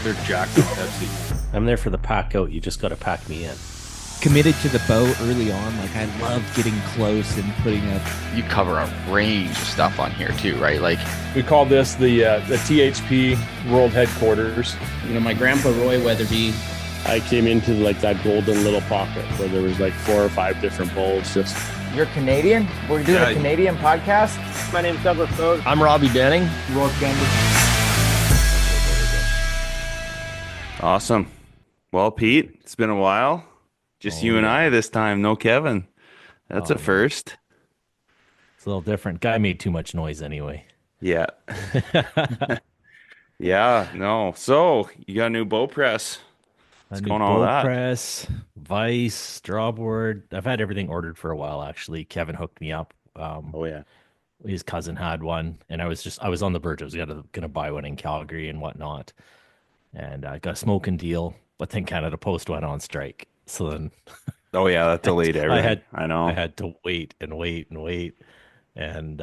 They're jacked with Pepsi. I'm there for the pack out. You just got to pack me in. Committed to the boat early on. Like I love getting close and putting up. You cover a range of stuff on here too, right? Like We call this the THP World Headquarters. You know, my grandpa Roy Weatherby. I came into like that golden little pocket where there was like 4 or 5 different bowls. Just You're Canadian? We're doing a Canadian podcast? My name's Douglas Bode. I'm Robbie Denning. Roy Candy. Awesome. Well, Pete, it's been a while. Just you and I this time. No Kevin. That's a first. It's a little different. Guy made too much noise anyway. Yeah. Yeah, no. So, you got a new bow press. What's going on with that? Press, vise, drawboard. I've had everything ordered for a while, actually. Kevin hooked me up. Oh, yeah. His cousin had one, and I was on the verge. I was gonna buy one in Calgary and whatnot. And I got a smoking deal, but then Canada Post went on strike. So then Oh, yeah, that delayed everything. I know. I had to wait and wait and wait. And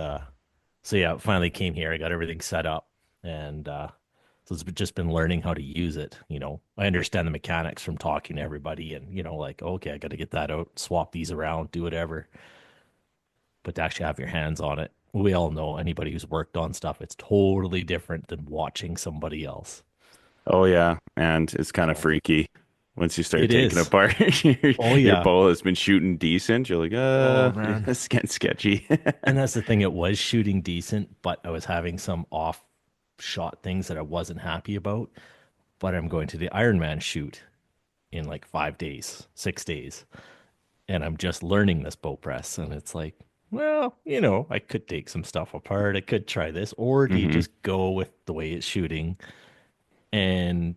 so yeah, it finally came here. I got everything set up. And so it's just been learning how to use it. You know, I understand the mechanics from talking to everybody and, you know, like, okay, I got to get that out, swap these around, do whatever. But to actually have your hands on it, we all know anybody who's worked on stuff, it's totally different than watching somebody else. Oh, yeah. And it's kind of freaky. Once you start taking is. apart Oh, your yeah. bow that's been shooting decent, you're like, man. it's getting sketchy. And that's the thing, it was shooting decent, but I was having some off shot things that I wasn't happy about. But I'm going to the Ironman shoot in like 5 days, 6 days. And I'm just learning this bow press. And it's like, well, you know, I could take some stuff apart. I could try this. Or do you just go with the way it's shooting and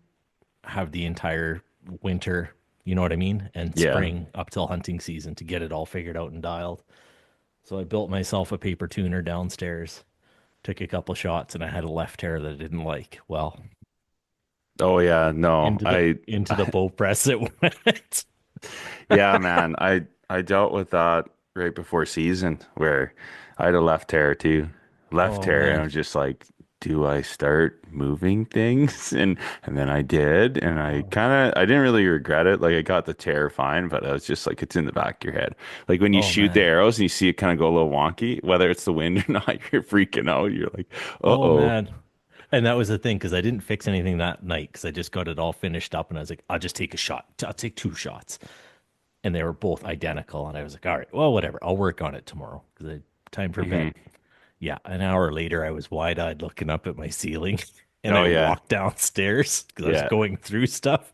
have the entire winter, you know what I mean? And Yeah. spring up till hunting season to get it all figured out and dialed. So I built myself a paper tuner downstairs, took a couple shots, and I had a left hair that I didn't like. Well, Oh, yeah. No, into the bow press it went. yeah, man. I dealt with that right before season where I had a left hair too. Left Oh, hair, and man. I was just like, do I start moving things? And then I did, and I didn't really regret it. Like I got the tear fine, but I was just like, it's in the back of your head. Like when you Oh, shoot the man. arrows and you see it kind of go a little wonky, whether it's the wind or not, you're freaking out. You're like, Oh, uh-oh. man. And that was the thing, because I didn't fix anything that night because I just got it all finished up and I was like, I'll just take a shot. I'll take 2 shots. And they were both identical. And I was like, all right, well, whatever. I'll work on it tomorrow because I time for bed. Yeah. An hour later, I was wide eyed looking up at my ceiling and Oh, I yeah. walked downstairs because I Yeah. was going through stuff.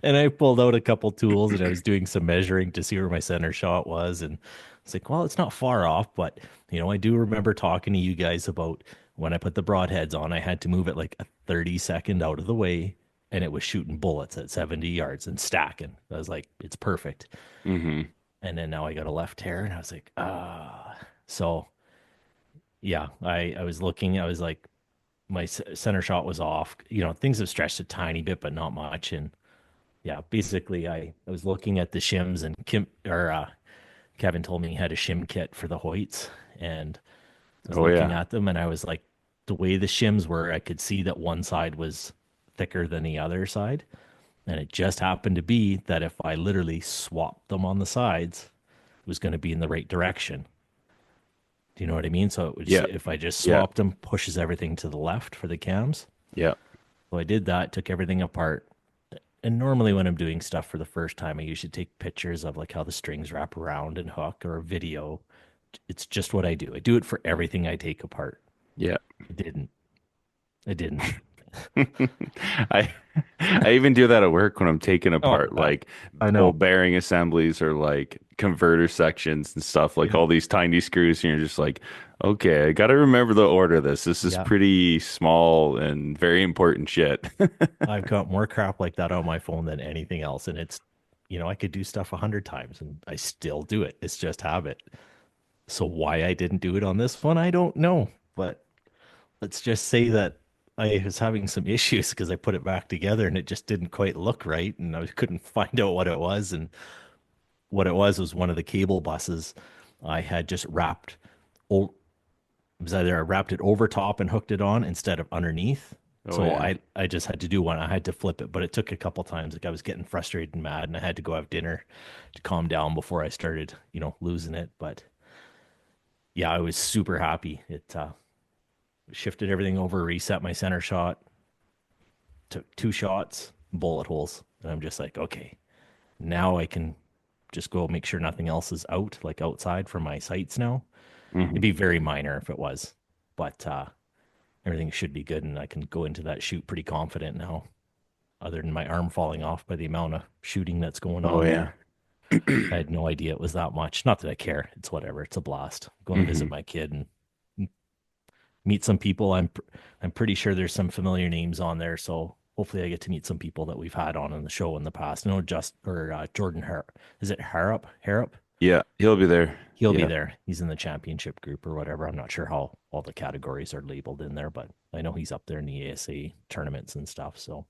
And I pulled out a couple tools and I was doing some measuring to see where my center shot was. And it's like, well, it's not far off, but you know, I do remember talking to you guys about when I put the broadheads on, I had to move it like a 30-second out of the way, and it was shooting bullets at 70 yards and stacking. I was like, it's perfect. hmm And then now I got a left hair, and I was like, ah. So yeah, I was looking, I was like, my center shot was off. You know, things have stretched a tiny bit, but not much. And yeah, basically, I was looking at the shims, and Kevin told me he had a shim kit for the Hoyts, and I was Oh, looking yeah. at them, and I was like, the way the shims were, I could see that one side was thicker than the other side. And it just happened to be that if I literally swapped them on the sides, it was going to be in the right direction. Do you know what I mean? So it was, Yeah. if I just Yeah. swapped them, pushes everything to the left for the cams. Yeah. So I did that, took everything apart. And normally when I'm doing stuff for the first time, I usually take pictures of like how the strings wrap around and hook or a video. It's just what I do. I do it for everything I take apart. Yeah. I didn't. I didn't. I I even do that at work when I'm taking apart I- like I know. old bearing assemblies or like converter sections and stuff, like all these tiny screws, and you're just like, okay, I got to remember the order of this. This is Yeah. pretty small and very important shit. I've got more crap like that on my phone than anything else. And it's, you know, I could do stuff 100 times and I still do it. It's just habit. So why I didn't do it on this one, I don't know. But let's just say that I was having some issues because I put it back together and it just didn't quite look right. And I couldn't find out what it was. And what it was one of the cable buses I had just wrapped. It was either I wrapped it over top and hooked it on instead of underneath. So yeah. I just had to do one. I had to flip it, but it took a couple times. Like I was getting frustrated and mad, and I had to go have dinner to calm down before I started, losing it. But yeah, I was super happy. It shifted everything over, reset my center shot, took 2 shots, bullet holes, and I'm just like, okay, now I can just go make sure nothing else is out, like outside from my sights now. It'd be very minor if it was, but everything should be good, and I can go into that shoot pretty confident now, other than my arm falling off by the amount of shooting that's going on. Oh yeah. I had no idea it was that much. Not that I care. It's whatever. It's a blast. Going to visit my kid and meet some people. I'm pretty sure there's some familiar names on there, so hopefully I get to meet some people that we've had on the show in the past. Jordan Harrop. Is it Harrop? Harrop? Yeah, he'll be there. He'll be there. He's in the championship group or whatever. I'm not sure how all the categories are labeled in there, but I know he's up there in the ASA tournaments and stuff. So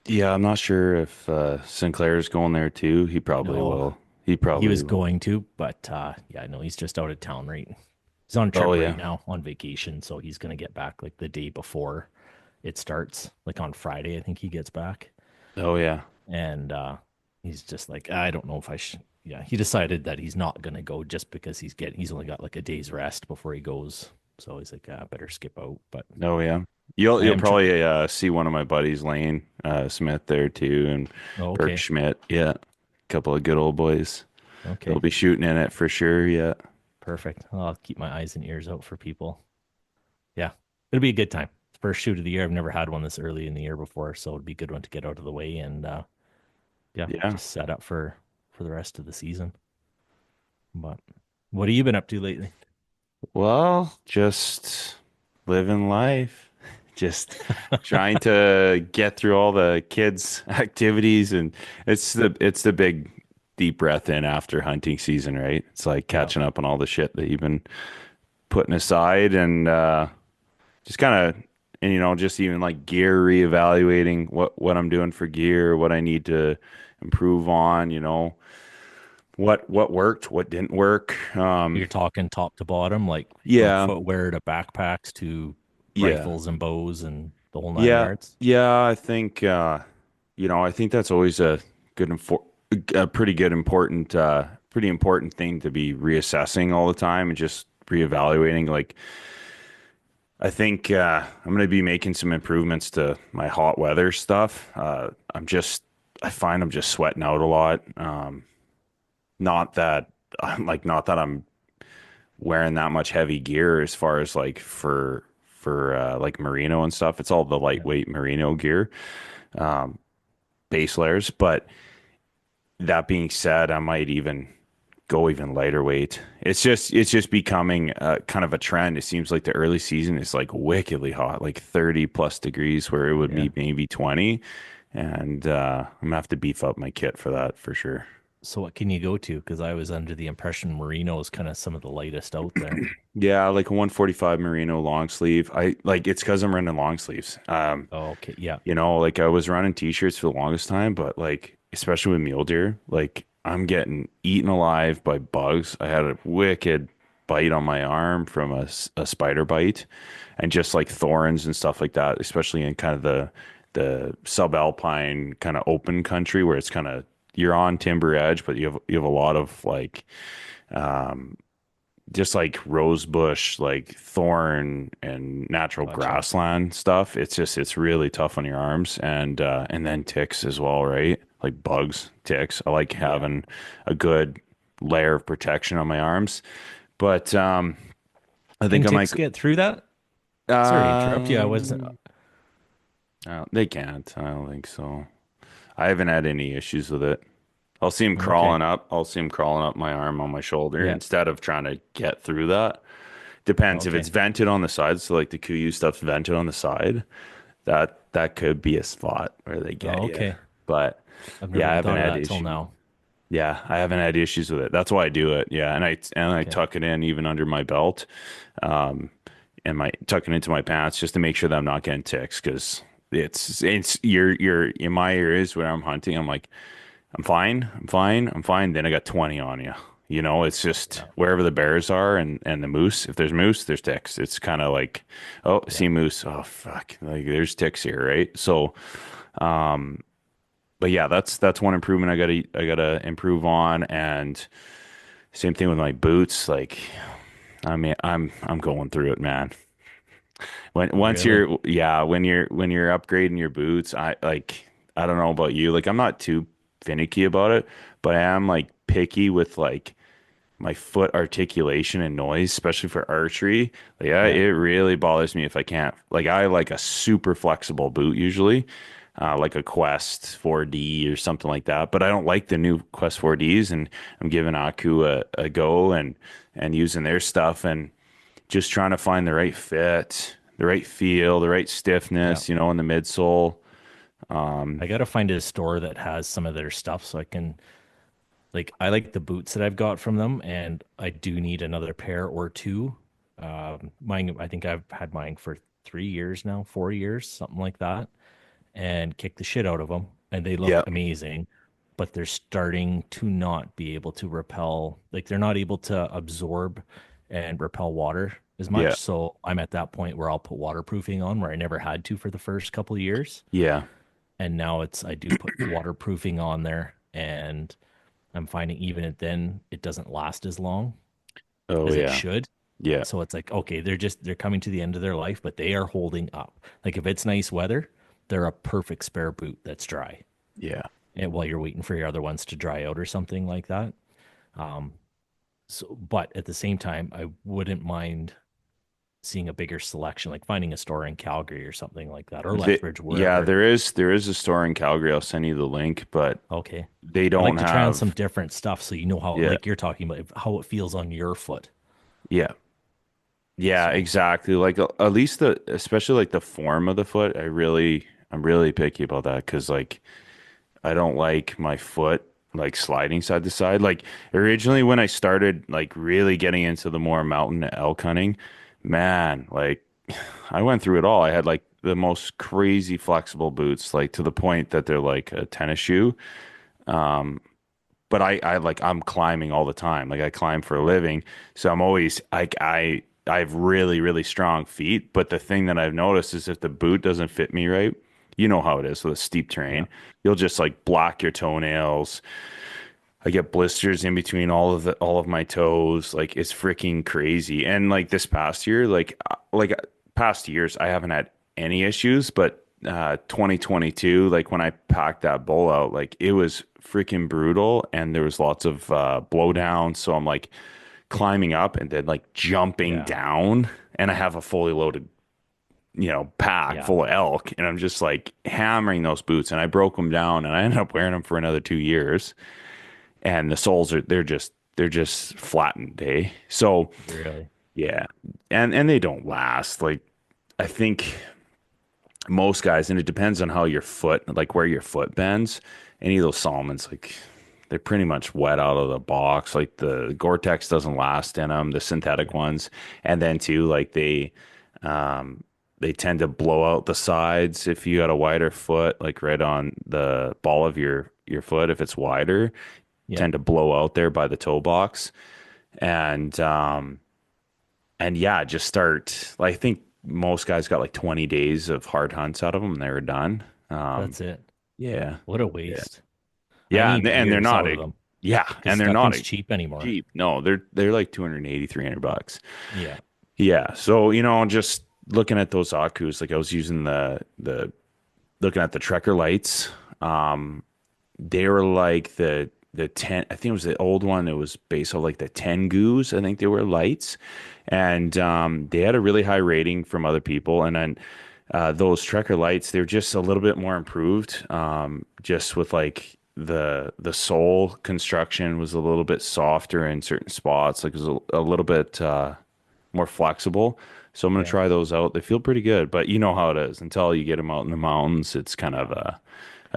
Yeah, I'm not sure if Sinclair's going there too. He probably No. will. He probably he was will. going to, but yeah, I know he's just out of town right. He's on a trip Oh, yeah. right now on vacation, so he's gonna get back like the day before it starts, like on Friday. I think he gets back, Oh yeah. and he's just like, I don't know if I should. Yeah, he decided that he's not gonna go just because he's only got like a day's rest before he goes. So he's like, I better skip out. But Oh yeah. You'll am probably see one of my buddies, Lane Smith, there too, and okay, Burke Schmidt. Yeah, a couple of good old boys. okay, They'll be shooting in it for sure. Yeah. perfect. I'll keep my eyes and ears out for people. Yeah, it'll be a good time. First shoot of the year. I've never had one this early in the year before, so it'd be a good one to get out of the way and yeah, Yeah. just set up for the rest of the season. But what have you been up to lately? Well, just living life, just trying to get through all the kids' activities, and it's the big deep breath in after hunting season, right? It's like catching up on all the shit that you've been putting aside, and just kind of, and just even like gear reevaluating what I'm doing for gear, what I need to improve on, what worked, what didn't work. You're talking top to bottom, like Yeah. from footwear to backpacks to Yeah. rifles and bows and the whole 9 Yeah, yards. yeah, I think I think that's always a pretty good pretty important thing to be reassessing all the time and just reevaluating. Like, I think I'm going to be making some improvements to my hot weather stuff. I find I'm just sweating out a lot. Not that I'm wearing that much heavy gear as far as like for like merino and stuff. It's all the lightweight merino gear, base layers. But that being said, I might even go even lighter weight. It's just becoming kind of a trend. It seems like the early season is like wickedly hot, like 30 plus degrees, where it would be maybe 20. And I'm gonna have to beef up my kit for that for sure. So what can you go to? Because I was under the impression merino is kind of some of the lightest out there. Yeah, like a 145 merino long sleeve. It's because I'm running long sleeves. Oh, okay, yeah. Like I was running t-shirts for the longest time, but like especially with mule deer, like I'm getting eaten alive by bugs. I had a wicked bite on my arm from a spider bite, and just like thorns and stuff like that, especially in kind of the subalpine kind of open country where it's kind of, you're on timber edge, but you have a lot of like just like rose bush, like thorn and natural grassland stuff. It's really tough on your arms, and then ticks as well, right? Like bugs, ticks. I like having a good layer of protection on my arms, but I think I might get through that. Sorry to interrupt you. I wasn't. They can't. I don't think so. I haven't had any issues with it. I'll see him crawling up. I'll see him crawling up my arm on my shoulder instead of trying to get through that. Depends if it's vented on the side. So like the Kuiu stuff's vented on the side. That could be a spot where they get you. But I've never I haven't thought of had that issues. till now. Yeah, I haven't had issues with it. That's why I do it. Yeah, and I tuck it in even under my belt, and tuck it into my pants just to make sure that I'm not getting ticks, because it's you're in my areas where I'm hunting. I'm like, I'm fine. Then I got 20 on you. You know, it's just wherever the bears are and the moose. If there's moose, there's ticks. It's kind of like, oh, see moose. Oh, fuck. Like there's ticks here, right? So, but yeah, that's one improvement I gotta improve on. And same thing with my boots. Like, I mean, I'm going through it, man. Once Really? when you're upgrading your boots, I don't know about you. Like I'm not too finicky about it, but I am like picky with like my foot articulation and noise, especially for archery. Like Yeah. it really bothers me if I can't. Like I like a super flexible boot usually, like a Quest 4D or something like that. But I don't like the new Quest 4Ds, and I'm giving Aku a go and using their stuff and just trying to find the right fit, the right feel, the right Yeah. stiffness, in the midsole. I gotta find a store that has some of their stuff so I can like I like the boots that I've got from them, and I do need another pair or two. Mine, I think I've had mine for 3 years now, 4 years, something like that, and kick the shit out of them, and they look Yeah. amazing, but they're starting to not be able to repel, like they're not able to absorb and repel water as Yeah. much. So I'm at that point where I'll put waterproofing on, where I never had to for the first couple of years, Yeah. and now I do put waterproofing on there, and I'm finding even then it doesn't last as long Oh as it yeah. should. Yeah. So it's like, okay, they're coming to the end of their life, but they are holding up. Like if it's nice weather, they're a perfect spare boot that's dry. Yeah. And while you're waiting for your other ones to dry out or something like that. Um, so but at the same time, I wouldn't mind seeing a bigger selection, like finding a store in Calgary or something like that, or Lethbridge, Yeah, wherever. there is a store in Calgary. I'll send you the link, but Okay. they I'd like don't to try on some have. different stuff so you know how, Yeah. like you're talking about, how it feels on your foot. Yeah. Yeah, So, exactly. Like at least especially like the form of the foot. I'm really picky about that because like I don't like my foot like sliding side to side. Like originally when I started like really getting into the more mountain elk hunting, man, like I went through it all. I had like the most crazy flexible boots, like to the point that they're like a tennis shoe. But I like I'm climbing all the time. Like I climb for a living, so I'm always like I have really really strong feet. But the thing that I've noticed is if the boot doesn't fit me right, you know how it is with a steep yeah. terrain, you'll just like block your toenails. I get blisters in between all of my toes. Like it's freaking crazy. And like this past year, past years, I haven't had any issues, but 2022, like when I packed that bowl out, like it was freaking brutal and there was lots of blowdowns. So I'm like climbing up and then like jumping Yeah. down, and I have a fully loaded, pack Yeah. full of elk, and I'm just like hammering those boots, and I broke them down, and I ended up wearing them for another 2 years, and the soles they're just flattened, eh? So Really. yeah, and they don't last. Like I think most guys, and it depends on how your foot, like where your foot bends. Any of those Salmons, like they're pretty much wet out of the box. Like the Gore-Tex doesn't last in them, the synthetic ones, and then too, like they tend to blow out the sides if you got a wider foot, like right on the ball of your foot. If it's wider, Yeah. tend to blow out there by the toe box, and yeah, just start. Like, I think most guys got like 20 days of hard hunts out of them, and they were done. That's it. Yeah, What a yeah, waste. I yeah, need and they're years not out of them yeah, because and they're not nothing's cheap anymore. cheap. No, they're like 280, $300. Yeah. Yeah, so just looking at those Akus, like I was using the looking at the Trekker lights. They were like the 10, I think it was the old one. It was based on like the Tengus. I think they were lights, and they had a really high rating from other people. And then those Trekker lights, they're just a little bit more improved. Just with like the sole construction was a little bit softer in certain spots. Like it was a little bit more flexible. So I'm gonna Yeah. try those out. They feel pretty good, but you know how it is. Until you get them out in the mountains, it's kind of a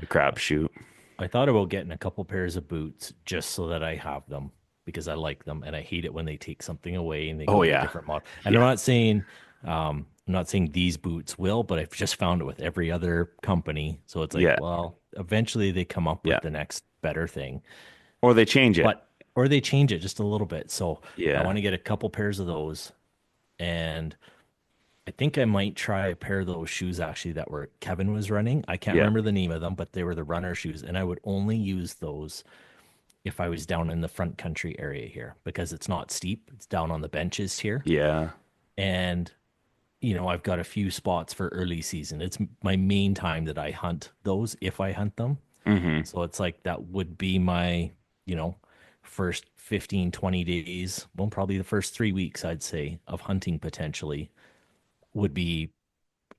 crapshoot. I thought about getting a couple pairs of boots just so that I have them because I like them and I hate it when they take something away and they Oh go to a yeah, different model. And yeah, I'm not saying these boots will, but I've just found it with every other company. So it's like, yeah, well, eventually they come up yeah. with the next better thing. Or they change it. But or they change it just a little bit. So Yeah. I want to get a couple pairs of those, and I think I might try a pair of those shoes actually that were Kevin was running. I can't Yeah. remember the name of them, but they were the runner shoes, and I would only use those if I was down in the front country area here because it's not steep. It's down on the benches here. Yeah. And I've got a few spots for early season. It's my main time that I hunt those if I hunt them. Mm-hmm. So it's like that would be my, first 15, 20 days. Well, probably the first 3 weeks, I'd say, of hunting potentially would be,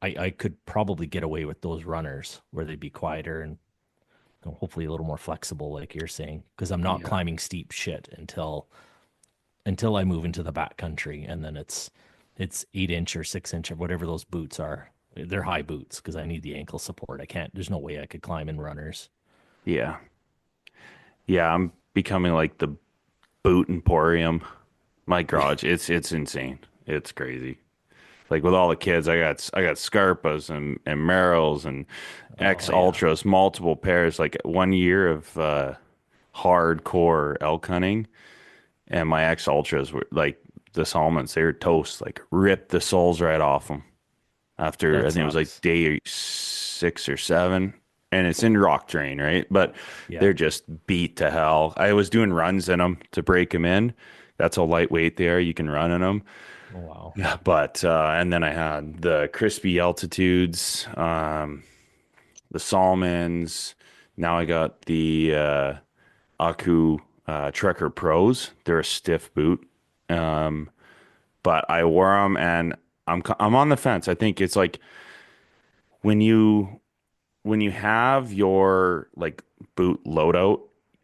I could probably get away with those runners where they'd be quieter and hopefully a little more flexible, like you're saying, because I'm not climbing steep shit until I move into the backcountry, and then it's 8-inch or 6-inch or whatever those boots are. They're high boots because I need the ankle support. I can't. There's no way I could climb in runners. Yeah. Yeah, I'm becoming like the boot emporium. My garage, it's insane. It's crazy. Like with all the kids, I got Scarpas and Merrells and X Ultras, multiple pairs. Like 1 year of hardcore elk hunting, and my X Ultras were like the Salmons. They were toast. Like ripped the soles right off them after I think it was like day 6 or 7. And it's in rock terrain, right? But they're just beat to hell. I was doing runs in them to break them in. That's how lightweight they are. You can run in them. Oh, wow. But and then I had the crispy altitudes, the Salmons. Now I got the Aku Trekker Pros. They're a stiff boot, but I wore them, and I'm on the fence. I think it's like when you have your like boot loadout,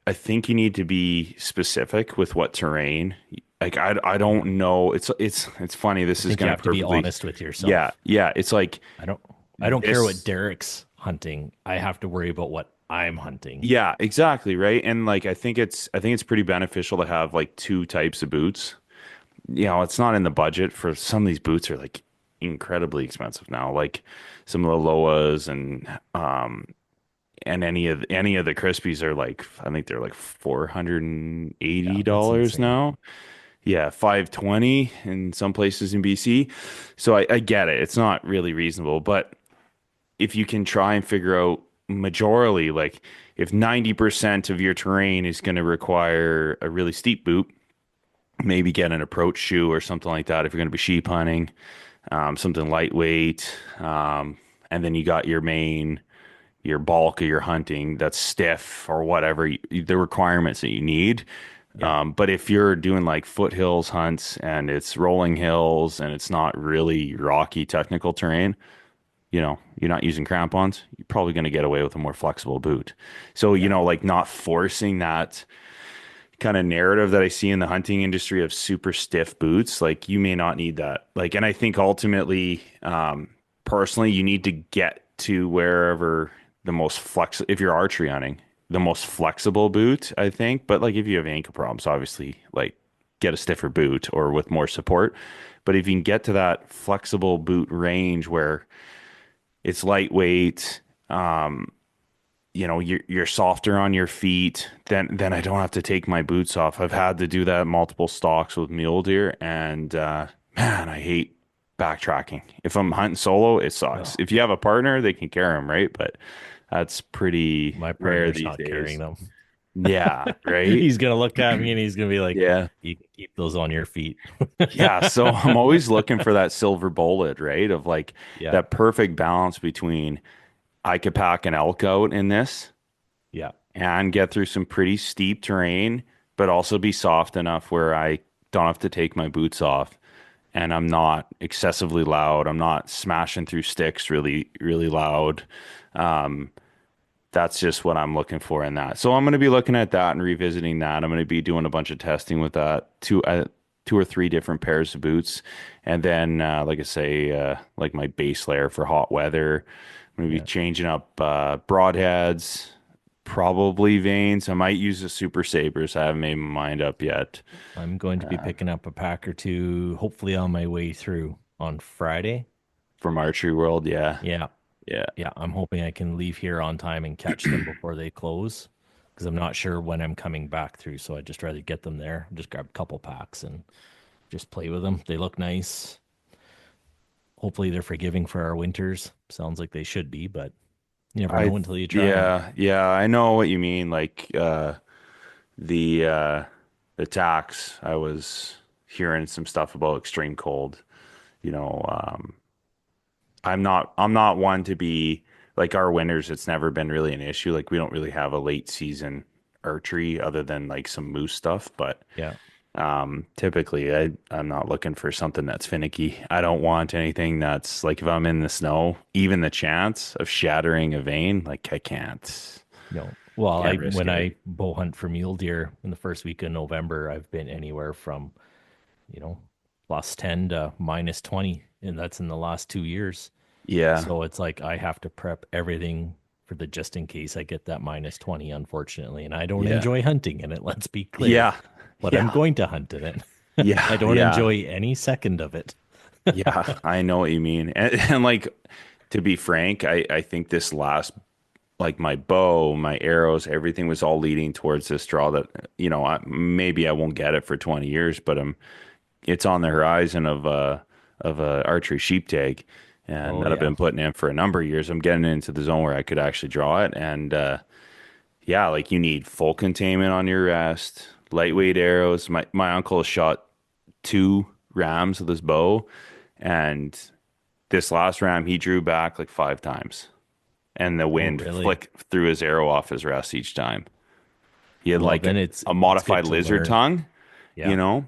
I think you need to be specific with what terrain. Like I don't know. It's funny. This is You going have to be honest with yourself. Yeah. It's like I don't care what Derek's hunting. I have to worry about what I'm hunting. Yeah, exactly, right. And like I think it's pretty beneficial to have like 2 types of boots. It's not in the budget for some of these boots are like incredibly expensive now. Like some of the Loas and any of the Crispies are like, I think they're like $480 now. Yeah, $520 in some places in BC. So I get it. It's not really reasonable, but if you can try and figure out majorly, like if 90% of your terrain is going to require a really steep boot, maybe get an approach shoe or something like that if you're going to be sheep hunting, something lightweight, and then you got your bulk of your hunting that's stiff or whatever, the requirements that you need. But if you're doing like foothills hunts and it's rolling hills and it's not really rocky technical terrain, you're not using crampons, you're probably going to get away with a more flexible boot. So, like not forcing that kind of narrative that I see in the hunting industry of super stiff boots, like you may not need that. Like, and I think ultimately, personally, you need to get to wherever the most if you're archery hunting, the most flexible boot, I think. But like if you have ankle problems, obviously like get a stiffer boot or with more support. But if you can get to that flexible boot range where it's lightweight, you're softer on your feet, then I don't have to take my boots off. I've had to do that multiple stalks with mule deer, and man, I hate backtracking. If I'm hunting solo, it sucks. If you have a partner, they can carry them, right? But that's pretty My rare partner's these not days. carrying them. Yeah, right. He's gonna look at me and he's gonna be like, Yeah. You can keep those on your feet." Yeah, so I'm always looking for that silver bullet, right? Of like Yeah. that perfect balance between I could pack an elk out in this Yeah. and get through some pretty steep terrain, but also be soft enough where I don't have to take my boots off and I'm not excessively loud. I'm not smashing through sticks really, really loud. That's just what I'm looking for in that. So I'm going to be looking at that and revisiting that. I'm going to be doing a bunch of testing with that, two or three different pairs of boots. And then, like I say, like my base layer for hot weather. I'm going to be changing up broadheads, probably vanes. I might use the Super Sabres. I haven't made my mind up yet. I'm going to be picking up a pack or two, hopefully on my way through on Friday. From Archery World, yeah. Yeah. Yeah. Yeah. I'm hoping I can leave here on time and catch them before they close. because I'm not sure when I'm coming back through. So I'd just rather get them there. Just grab a couple packs and just play with them. They look nice. Hopefully they're forgiving for our winters. Sounds like they should be, but you never know until you try. Yeah, I know what you mean. Like the tax, I was hearing some stuff about extreme cold. You know, I'm not one to be like our winters. It's never been really an issue. Like we don't really have a late season archery other than like some moose stuff. But Yeah. typically I'm not looking for something that's finicky. I don't want anything that's like if I'm in the snow, even the chance of shattering a vein, like I can't. No. Well, Can't risk when it. I bow hunt for mule deer in the first week of November, I've been anywhere from, +10 to -20, and that's in the last 2 years. Yeah. So it's like I have to prep everything for the just in case I get that -20, unfortunately. And I don't Yeah. enjoy hunting in it, let's be clear. Yeah. But Yeah. I'm going to hunt in it. Yeah. I don't yeah. enjoy any second of it. Yeah, I know what you mean. And like to be frank, I think this last like my bow, my arrows, everything was all leading towards this draw that maybe I won't get it for 20 years, but it's on the horizon of a archery sheep tag, and that I've been putting in for a number of years. I'm getting into the zone where I could actually draw it, and yeah, like you need full containment on your rest, lightweight arrows. My uncle shot 2 rams with his bow, and this last ram he drew back like 5 times, and the wind really? flicked through his arrow off his rest each time. He had Well, like then a it's modified good to lizard learn. tongue, Yeah. you know.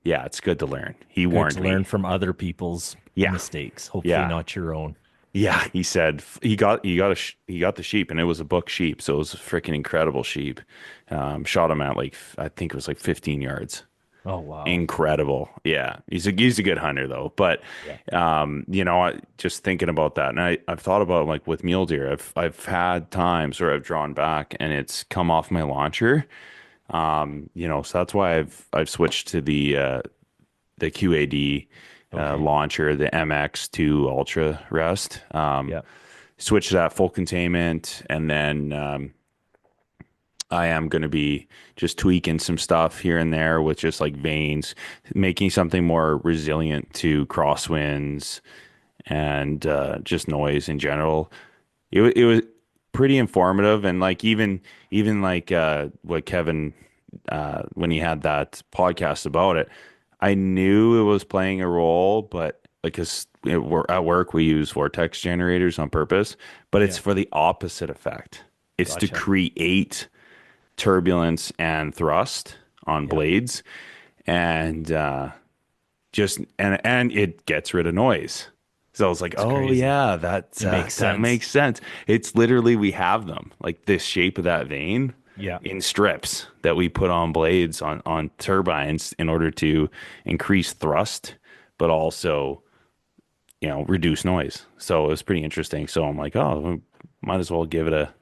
Yeah, it's good to learn. He Good warned to me. learn from other people's Yeah. mistakes, hopefully Yeah. not your own. Yeah, he said he got the sheep, and it was a buck sheep, so it was a freaking incredible sheep. Shot him at like I think it was like 15 yards. Oh wow. Incredible. Yeah, he's a good hunter though. But just thinking about that, and I've thought about like with mule deer, I've had times where I've drawn back and it's come off my launcher. So that's why I've switched to the QAD launcher, the MX2 Ultra Rest. Switch to that full containment, and then I am going to be just tweaking some stuff here and there with just like vanes, making something more resilient to crosswinds and just noise in general. It was pretty informative, and like even like what Kevin when he had that podcast about it, I knew it was playing a role, but like we're at work we use vortex generators on purpose, but it's for the opposite effect. It's to create turbulence and thrust on blades, and it gets rid of noise. So I was like, crazy. yeah, that makes sense. It's literally we have them like this shape of that vein in strips that we put on blades on turbines in order to increase thrust, but also reduce noise. So it was pretty interesting. So I'm like, oh, might as well give it a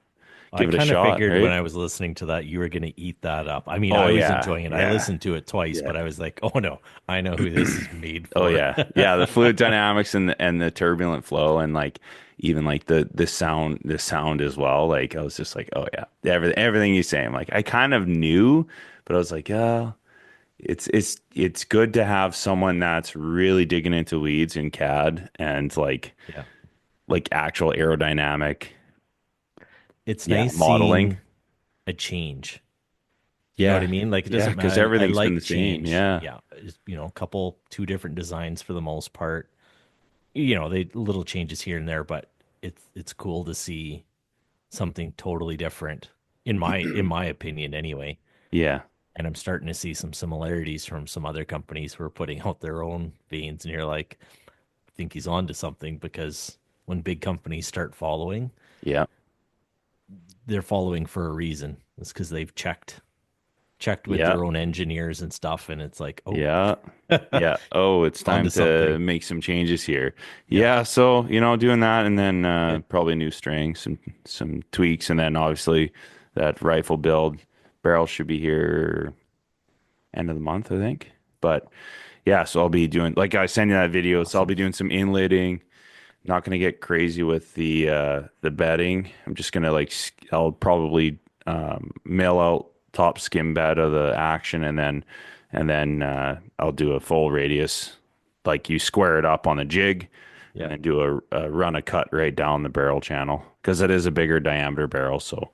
I kind of shot, figured right? when I was listening to that, you were going to eat that up. I mean, I was enjoying it. yeah. I listened to it twice, but I was like, oh no, I know who this is made for. Oh yeah, the fluid dynamics and the turbulent flow, and like even like the sound as well. Like I was just like, oh yeah, everything you say. I'm like, I kind of knew, but I was like, it's good to have someone that's really digging into weeds and CAD and like actual aerodynamic. It's nice modeling seeing a change. Yeah, You know what I mean? Like it doesn't because matter. everything's I been like the same. change. Yeah. It's, two different designs for the most part. They little changes here and there, but it's cool to see something totally different in my opinion anyway. Yeah. And I'm starting to see some similarities from some other companies who are putting out their own veins, and you're like, I think he's onto something, because when big companies start following, Yeah. they're following for a reason. It's because they've checked with their own engineers and stuff, and it's like, oh Yeah. Yeah. Oh, it's time Onto to something. make some changes here. Yeah. So, doing that, and then probably new string, some tweaks, and then obviously that rifle build barrel should be here end of the month, I think. But yeah, so I'll be doing, like I sent you that video, so I'll be doing some inletting. Not going to get crazy with the bedding. I'm just going to I'll probably mill out top skim bed of the action, and then I'll do a full radius, like you square it up on a jig, Yeah. and then do a run a cut right down the barrel channel because it is a bigger diameter barrel. So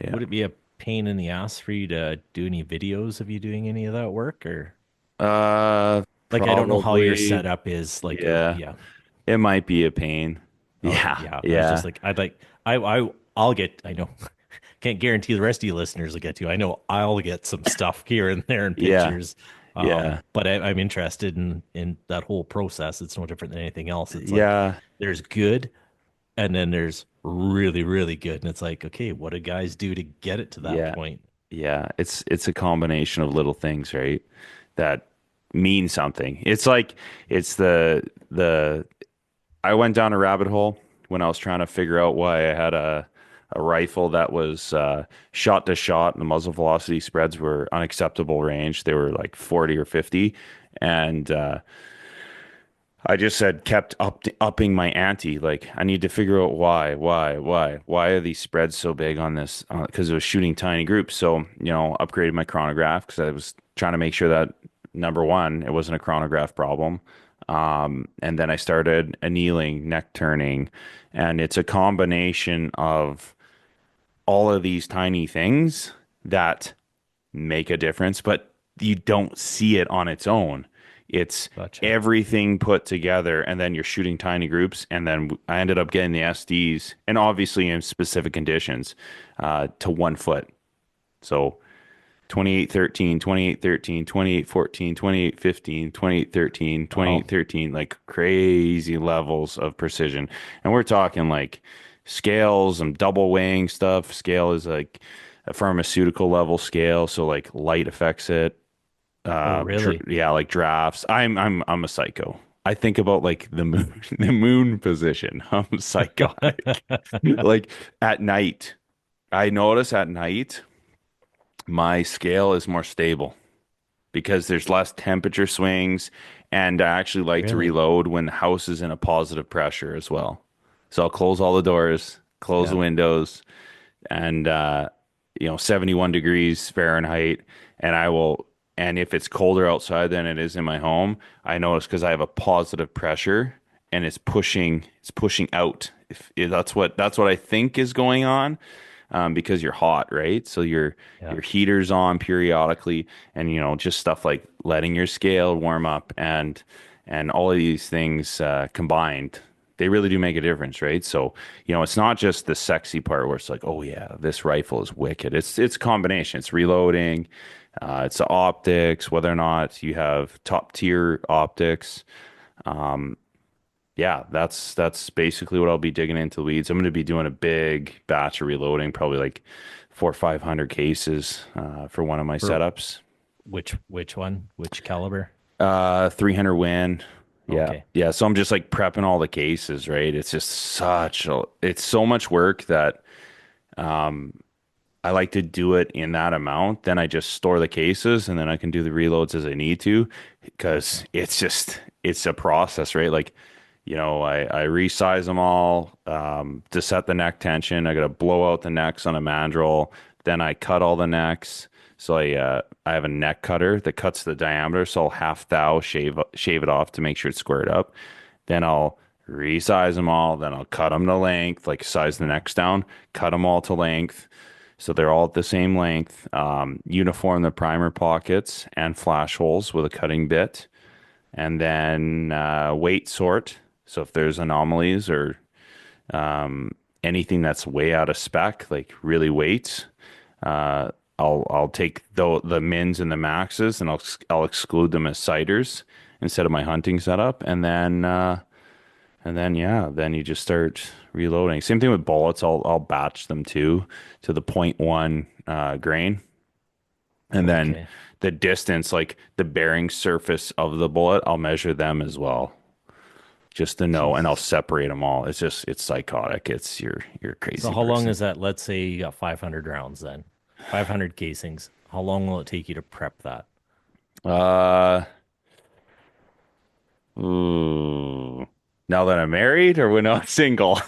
yeah. Would it be a pain in the ass for you to do any videos of you doing any of that work, or like I don't know how your Probably. setup is. Like, Yeah. yeah. It might be a pain. Oh, Yeah, yeah. I was yeah, just like, I'd like, I'll get. I know, can't guarantee the rest of you listeners will get to. I know I'll get some stuff here and there and Yeah. pictures. Yeah. But I'm interested in that whole process. It's no different than anything else. It's like yeah. there's good, and then there's really, really good, and it's like, okay, what do guys do to get it to that Yeah. point? Yeah, it's a combination of little things, right? That mean something. It's like it's the I went down a rabbit hole when I was trying to figure out why I had a rifle that was shot to shot and the muzzle velocity spreads were unacceptable range. They were like 40 or 50, and I just said kept upping my ante. Like I need to figure out why are these spreads so big on this? Because it was shooting tiny groups. So upgraded my chronograph because I was trying to make sure that number one, it wasn't a chronograph problem. And then I started annealing, neck turning, and it's a combination of all of these tiny things that make a difference, but you don't see it on its own. It's Gotcha. everything put together, and then you're shooting tiny groups. And then I ended up getting the SDs, and obviously in specific conditions, to 1 foot. So 28-13, 28-13, 28-14, 28-15, 28-13, 28-13, like crazy levels of precision. And we're talking like scales and double weighing stuff. Scale is like a pharmaceutical level scale, so like light affects it. Oh, really? Yeah, like drafts. I'm a psycho. I think about like the moon, the moon position. I'm psychotic. Like at night, I notice at night my scale is more stable because there's less temperature swings, and I actually like to Really? reload when the house is in a positive pressure as well. So I'll close all the doors, close the Yeah. windows, and 71 degrees Fahrenheit, and I will. And if it's colder outside than it is in my home, I notice because I have a positive pressure and it's pushing out. If that's what I think is going on, because you're hot, right? So Yeah. your heater's on periodically, and just stuff like letting your scale warm up and all of these things combined, they really do make a difference, right? So it's not just the sexy part where it's like, oh yeah, this rifle is wicked. It's a combination. It's reloading, it's the optics, whether or not you have top tier optics. Yeah, that's basically what I'll be digging into the weeds. I'm going to be doing a big batch of reloading, probably like 400 or 500 cases for one of my setups. Which one? Which caliber? 300 Win. Yeah. Okay. Yeah. So I'm just like prepping all the cases, right? It's just it's so much work that I like to do it in that amount. Then I just store the cases, and then I can do the reloads as I need to, because it's a process, right? Like, I resize them all to set the neck tension. I got to blow out the necks on a mandrel. Then I cut all the necks. So I have a neck cutter that cuts the diameter. So I'll half thou shave it off to make sure it's squared up. Then I'll resize them all. Then I'll cut them to length, like size the necks down, cut them all to length. So they're all at the same length. Uniform the primer pockets and flash holes with a cutting bit. And then weight sort. So if there's anomalies or anything that's way out of spec, like really weights, I'll take the mins and the maxes, and I'll exclude them as sighters instead of my hunting setup, and then then you just start reloading. Same thing with bullets. I'll batch them too to the .1 grain, and then Okay. the distance, like the bearing surface of the bullet, I'll measure them as well, just to know, and I'll separate them all. It's psychotic. You're crazy. So how long person. is that? Let's say you got 500 rounds then. 500 casings. How long will it take you to prep that? Ooh. Now that I'm married or when I'm single?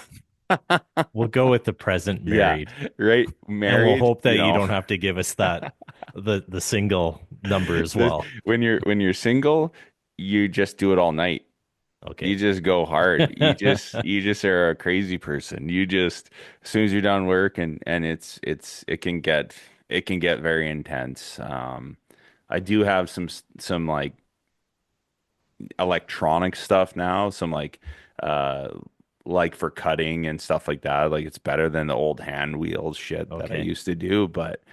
We'll go with the present married. Yeah, right. And Married. we'll hope that you know. don't have to give us that the single number as well. When you're single, you just do it all night. Okay. You just go hard. You just are a crazy person. You just as soon as you're done work and it can get very intense. I do have some like electronic stuff now, some like for cutting and stuff like that. Like it's better than the old hand wheel shit that I Okay. used to do, but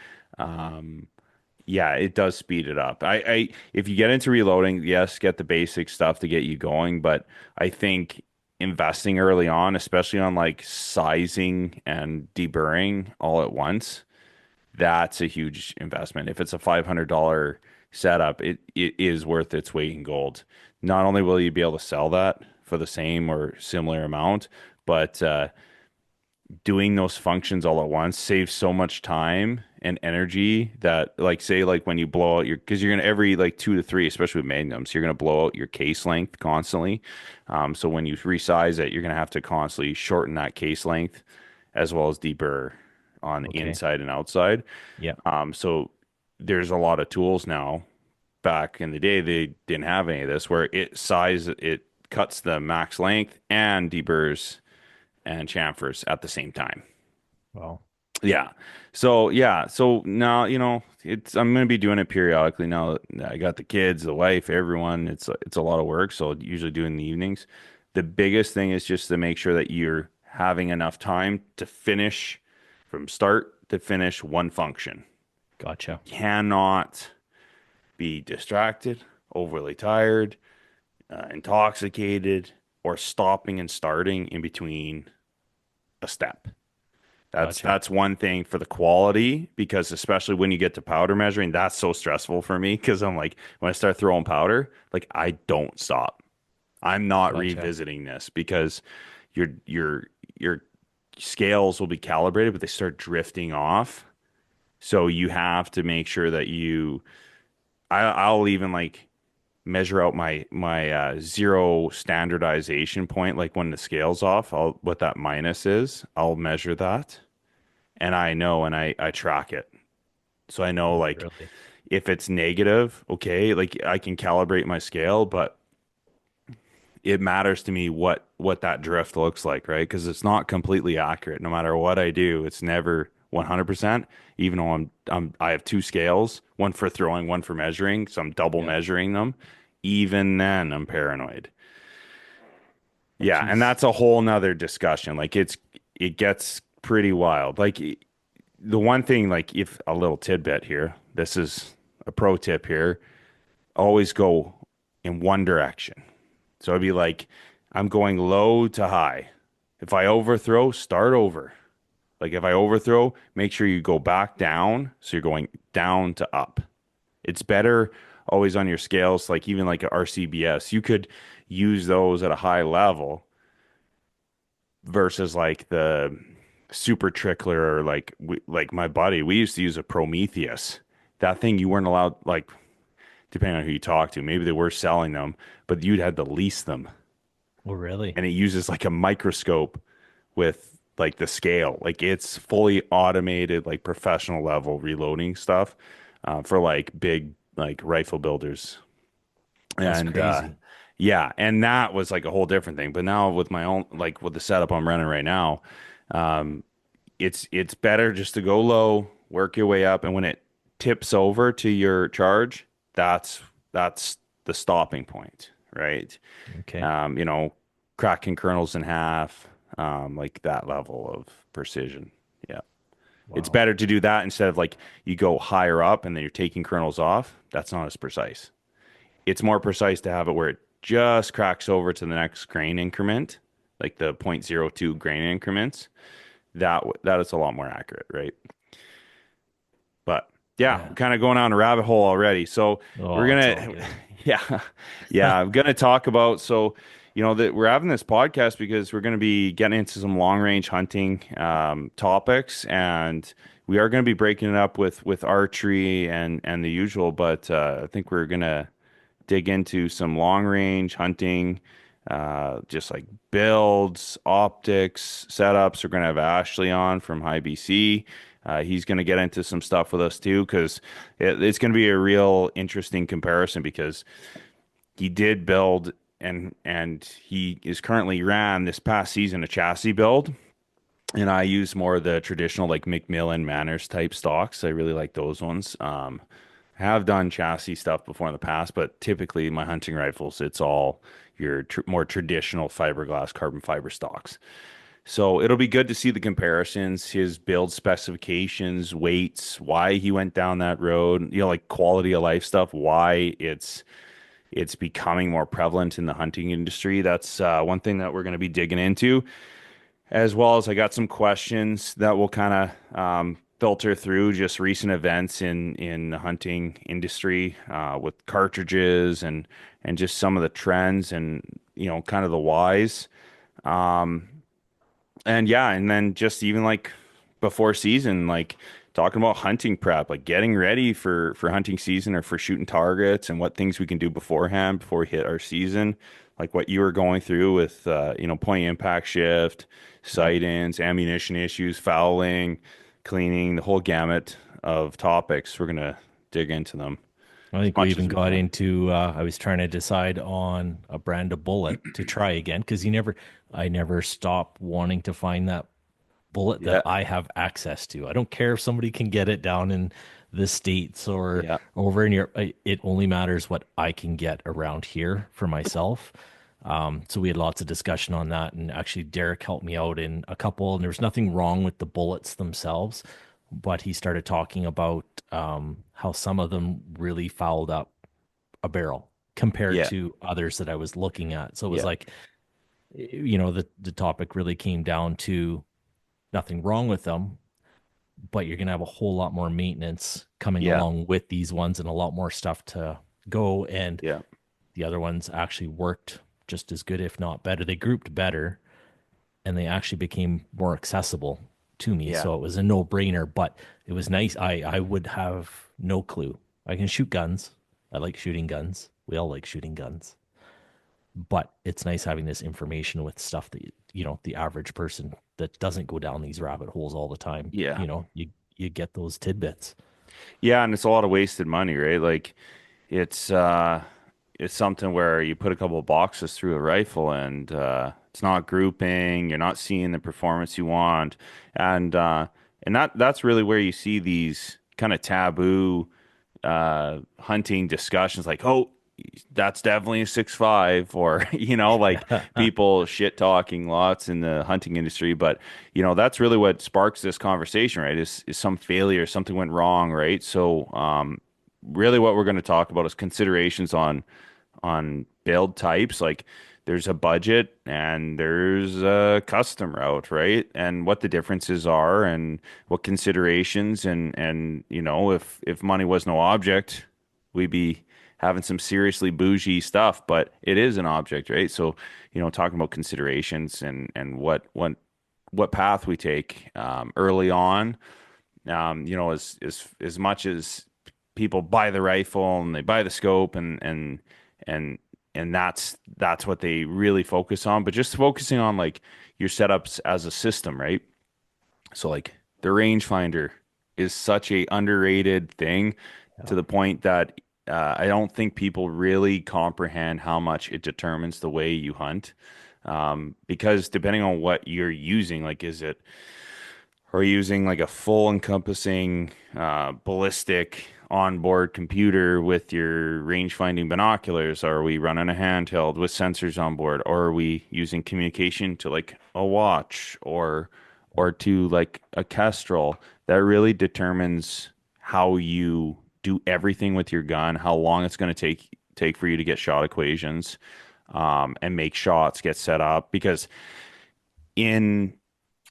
yeah, it does speed it up. I if you get into reloading, yes, get the basic stuff to get you going, but I think investing early on, especially on like sizing and deburring all at once, that's a huge investment. If it's a $500 setup, it is worth its weight in gold. Not only will you be able to sell that for the same or similar amount, but doing those functions all at once saves so much time and energy that like say like when you blow out your because you're gonna every like 2 to 3, especially with magnums, you're gonna blow out your case length constantly. So when you resize it, you're gonna have to constantly shorten that case length as well as deburr on the Okay. inside and outside. Yeah. So there's a lot of tools now. Back in the day, they didn't have any of this where it cuts the max length and deburrs and chamfers at the same time. Well, Yeah. So yeah. So now, I'm gonna be doing it periodically now that I got the kids, the wife, everyone. It's a lot of work. So usually do it in the evenings. The biggest thing is just to make sure that you're having enough time to finish from start to finish one function. gotcha. Cannot be distracted, overly tired, intoxicated, or stopping and starting in between a step. That's Gotcha. that's one thing for the quality because especially when you get to powder measuring, that's so stressful for me because I'm like when I start throwing powder, like I don't stop. I'm not Gotcha. revisiting this because your scales will be calibrated, but they start drifting off. So you have to make sure that I'll even like measure out my zero standardization point, like when the scale's off, what that minus is, I'll measure that, and I know, and I track it, so I know like Really. if it's negative, okay, like I can calibrate my scale, but it matters to me what that drift looks like, right? Because it's not completely accurate. No matter what I do, it's never 100%. Even though I have two scales, one for throwing, one for measuring, so I'm double Yeah. measuring them. Even then, I'm paranoid. Yeah, and Jeez. that's a whole nother discussion. Like it gets pretty wild. Like the one thing, like if a little tidbit here, this is a pro tip here, always go in one direction. So it'd be like I'm going low to high. If I overthrow, start over. Like if I overthrow, make sure you go back down. So you're going down to up. It's better always on your scales, like even like a RCBS. You could use those at a high level versus like the super trickler or like my buddy. We used to use a Prometheus. That thing you weren't allowed, like depending on who you talk to, maybe they were selling them, but you'd had to lease them. Oh, really? And it uses like a microscope with like the scale. Like it's fully automated, like professional level reloading stuff for like big like rifle builders. That's And crazy. yeah, and that was like a whole different thing. But now with my own like with the setup I'm running right now, um, it's better just to go low, work your way up, and when it tips over to your charge, that's the stopping point, right? Okay. Cracking kernels in half, like that level of precision. Yeah. It's Wow. better to do that instead of like you go higher up and then you're taking kernels off. That's not as precise. It's more precise to have it where it just cracks over to the next grain increment, like the 0.02 grain increments. That is a lot more accurate, right? But yeah, Yeah. I'm kind of going on a rabbit hole already. So Oh, we're it's all gonna, good. yeah, yeah, I'm gonna talk about that we're having this podcast because we're gonna be getting into some long range hunting topics, and we are gonna be breaking it up with archery and the usual. But I think we're gonna dig into some long range hunting, just like builds, optics, setups. We're going to have Ashley on from High BC. He's going to get into some stuff with us too, because it's going to be a real interesting comparison, because he did build and he is currently ran this past season a chassis build. And I use more of the traditional like McMillan Manners type stocks. I really like those ones. Have done chassis stuff before in the past, but typically my hunting rifles, it's all your more traditional fiberglass carbon fiber stocks. So it'll be good to see the comparisons, his build specifications, weights, why he went down that road, like quality of life stuff, why it's becoming more prevalent in the hunting industry. That's one thing that we're going to be digging into, as well as I got some questions that will kind of filter through just recent events in the hunting industry with cartridges and just some of the trends and kind of the whys. And then just even like before season, like talking about hunting prep, like getting ready for hunting season or for shooting targets, and what things we can do beforehand before we hit our season, like what you were going through with point impact shift, sight-ins, ammunition issues, fouling, cleaning, the whole gamut of topics. We're gonna dig into them. I think we even got into, I was trying to decide on a brand of bullet to try again, because I never stop wanting to find that bullet that I have access to. I don't care if somebody can get it down in the States or over in Europe. It only matters what I can get around here for myself. So we had lots of discussion on that, and actually Derek helped me out in a couple, and there was nothing wrong with the bullets themselves, but he started talking about how some of them really fouled up a barrel compared to others that I was looking at. So it was like, the topic really came down to nothing wrong with them, but you're going to have a whole lot more maintenance coming along with these ones, and a lot more stuff to go. And the other ones actually worked just as good, if not better. They grouped better, and they actually became more accessible to me. So it was a no-brainer, but it was nice. I would have no clue. I can shoot guns. I like shooting guns. We all like shooting guns. But it's nice having this information with stuff that, the average person that doesn't go down these rabbit holes all the time. You get those tidbits. Yeah, and it's a lot of wasted money, right? Like it's something where you put a couple of boxes through a rifle, and it's not grouping. You're not seeing the performance you want, and that's really where you see these kind of taboo hunting discussions, like, oh, that's definitely a 6.5, or like people shit talking lots in the hunting industry. But that's really what sparks this conversation, right? Is some failure, something went wrong, right? So really what we're going to talk about is considerations on build types. Like there's a budget and there's a custom route, right? And what the differences are, and what considerations, and if money was no object, we'd be having some seriously bougie stuff, but it is an object, right? So, talking about considerations and what path we take early on, as much as people buy the rifle and they buy the scope and that's what they really focus on, but just focusing on like your setups as a system, right? So like the rangefinder is such a underrated thing to the point that I don't think people really comprehend how much it determines the way you hunt. Because depending on what you're using, like are you using like a full encompassing ballistic onboard computer with your range finding binoculars? Are we running a handheld with sensors on board? Or are we using communication to like a watch or to like a Kestrel? That really determines how you do everything with your gun, how long it's going to take for you to get shot equations, and make shots, get set up. Because in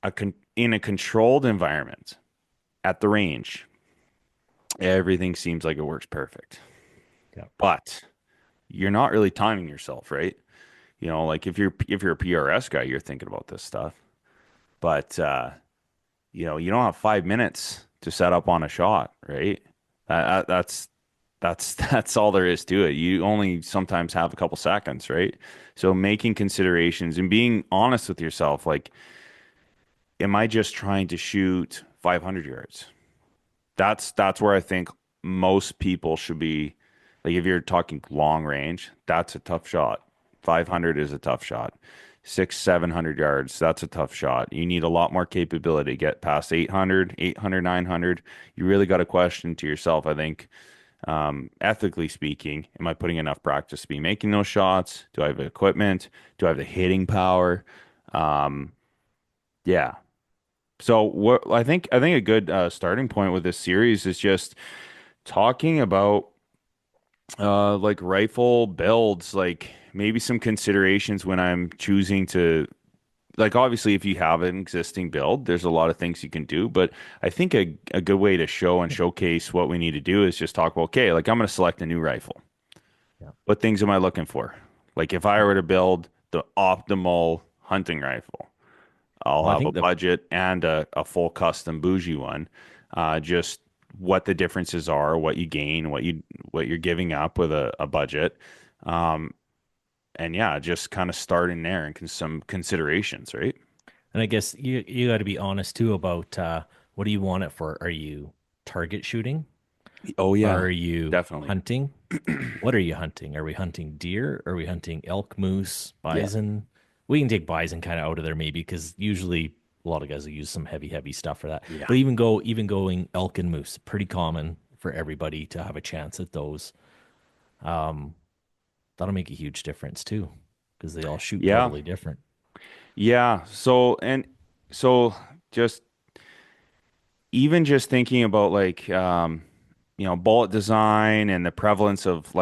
a controlled environment at the range, everything seems like it works perfect. But you're not really timing yourself, right? Like if you're a PRS guy, you're thinking about this stuff, but you don't have 5 minutes to set up on a shot, right? That's That's all there is to it. You only sometimes have a couple seconds, right? So making considerations and being honest with yourself, like, am I just trying to shoot 500 yards? That's where I think most people should be. Like if you're talking long range, that's a tough shot. 500 is a tough shot. 700 yards, that's a tough shot. You need a lot more capability to get past 800, 800, 900. You really got to question to yourself, I think, ethically speaking, am I putting enough practice to be making those shots? Do I have the equipment? Do I have the hitting power? Yeah. So what I think a good starting point with this series is just talking about like rifle builds, like maybe some considerations when I'm choosing to, like, obviously if you have an existing build, there's a lot of things you can do, but I think a good way to show and showcase what we need to do is just talk about, okay, like I'm going to select a new rifle. Yeah. What things am I looking for? Like if I were to build the optimal hunting rifle, I'll Well, I have a think the budget and a full custom bougie one. Just what the differences are, what you gain, what you're giving up with a budget. Um, and yeah, just kind of starting there and some considerations, right? And I guess you got to be honest too about what do you want it for? Are you target shooting? Oh yeah, Are you definitely. hunting? What are you hunting? Are we hunting deer? Are we hunting elk, moose, bison? We can take bison kind of out of there maybe because usually a lot of guys will use some heavy stuff for that. Yeah. But even going elk and moose, pretty common for everybody to have a chance at those. That'll make a huge difference too because they all shoot Yeah. totally different. Yeah. So just even just thinking about like bullet design and the prevalence of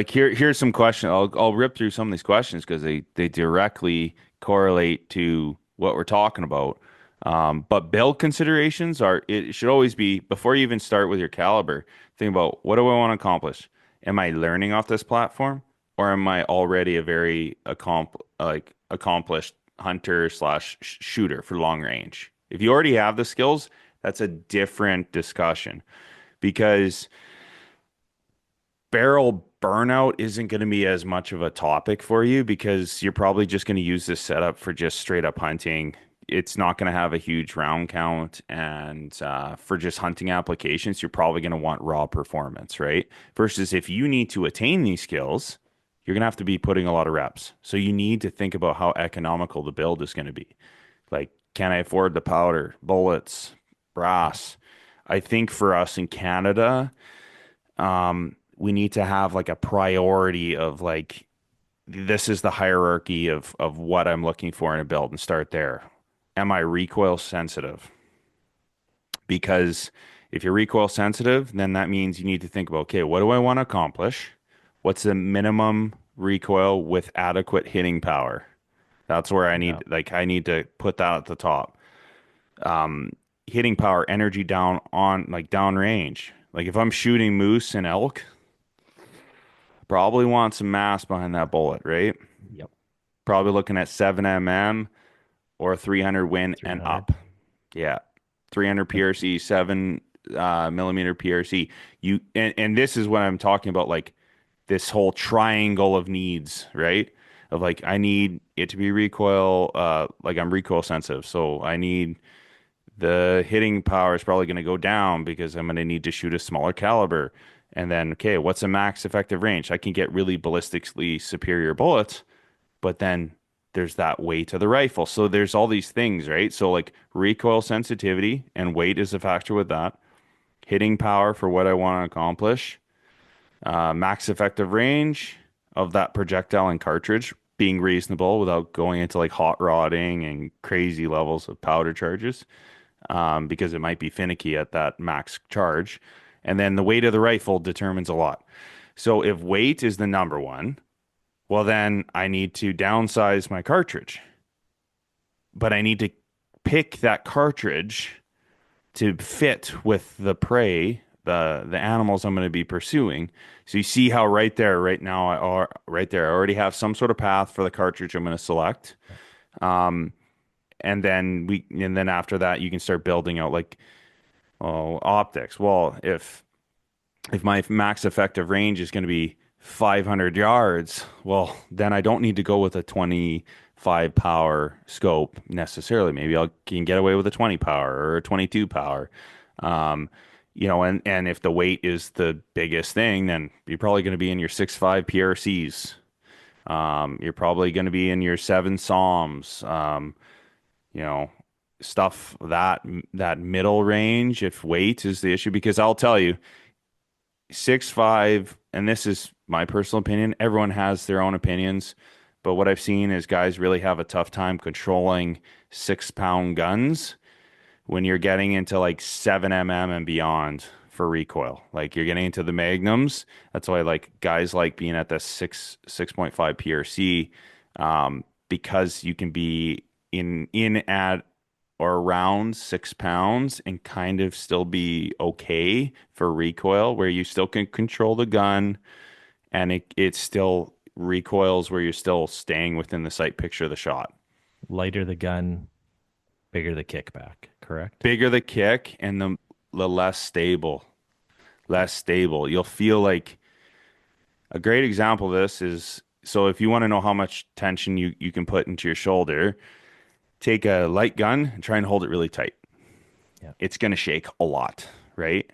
here's some questions. I'll rip through some of these questions because they directly correlate to what we're talking about. But build considerations it should always be before you even start with your caliber, think about what do I want to accomplish? Am I learning off this platform or am I already a very accomplished hunter slash shooter for long range? If you already have the skills, that's a different discussion because barrel burnout isn't going to be as much of a topic for you because you're probably just going to use this setup for just straight up hunting. It's not going to have a huge round count. And for just hunting applications, you're probably going to want raw performance, right? Versus if you need to attain these skills, you're going to have to be putting a lot of reps. So you need to think about how economical the build is going to be. Like, can I afford the powder, bullets, brass? I think for us in Canada, we need to have like a priority of like, this is the hierarchy of what I'm looking for in a build and start there. Am I recoil sensitive? Because if you're recoil sensitive, then that means you need to think about, okay, what do I want to accomplish? What's the minimum recoil with adequate hitting power? That's where I need to put that at the top. Hitting power, energy down range. Like if I'm shooting moose and elk, probably want some mass behind that bullet, right? Yep. Probably looking at 7 mm or 300 Win and 300. up. Yeah. 300 PRC, 7 millimeter PRC. And this is what I'm talking about, like this whole triangle of needs, right? Of like, I need it to be recoil, like I'm recoil sensitive. So I need the hitting power is probably going to go down because I'm going to need to shoot a smaller caliber. And then, okay, what's a max effective range? I can get really ballistically superior bullets, but then there's that weight of the rifle. So there's all these things, right? So like recoil sensitivity and weight is a factor with that. Hitting power for what I want to accomplish. Max effective range of that projectile and cartridge being reasonable without going into like hot rodding and crazy levels of powder charges, because it might be finicky at that max charge. And then the weight of the rifle determines a lot. So if weight is the number one, well, then I need to downsize my cartridge. But I need to pick that cartridge to fit with the prey, the animals I'm going to be pursuing. So you see how right there, right now, I already have some sort of path for the cartridge I'm going to select. And then after that, you can start building out like optics. Well, if if my max effective range is going to be 500 yards, well, then I don't need to go with a 25 power scope necessarily. Maybe I can get away with a 20 power or a 22 power. Um, and if the weight is the biggest thing, then you're probably going to be in your 6.5 PRCs. You're probably going to be in your 7 Psalms. You know, stuff that middle range if weight is the issue, because I'll tell you 6.5, and this is my personal opinion, everyone has their own opinions, but what I've seen is guys really have a tough time controlling 6-pound guns when you're getting into like 7 mm and beyond for recoil. Like you're getting into the magnums. That's why like guys like being at the 6.5 PRC, because you can be in at or around 6 pounds and kind of still be okay for recoil, where you still can control the gun and it still recoils where you're still staying within the sight picture of the shot. Lighter the gun, bigger the kickback, correct? Bigger the kick and the less stable. Less stable. You'll feel like a great example of this is, so if you want to know how much tension you can put into your shoulder, take a light gun and try and hold it really tight. Yeah. It's going to shake a lot, right?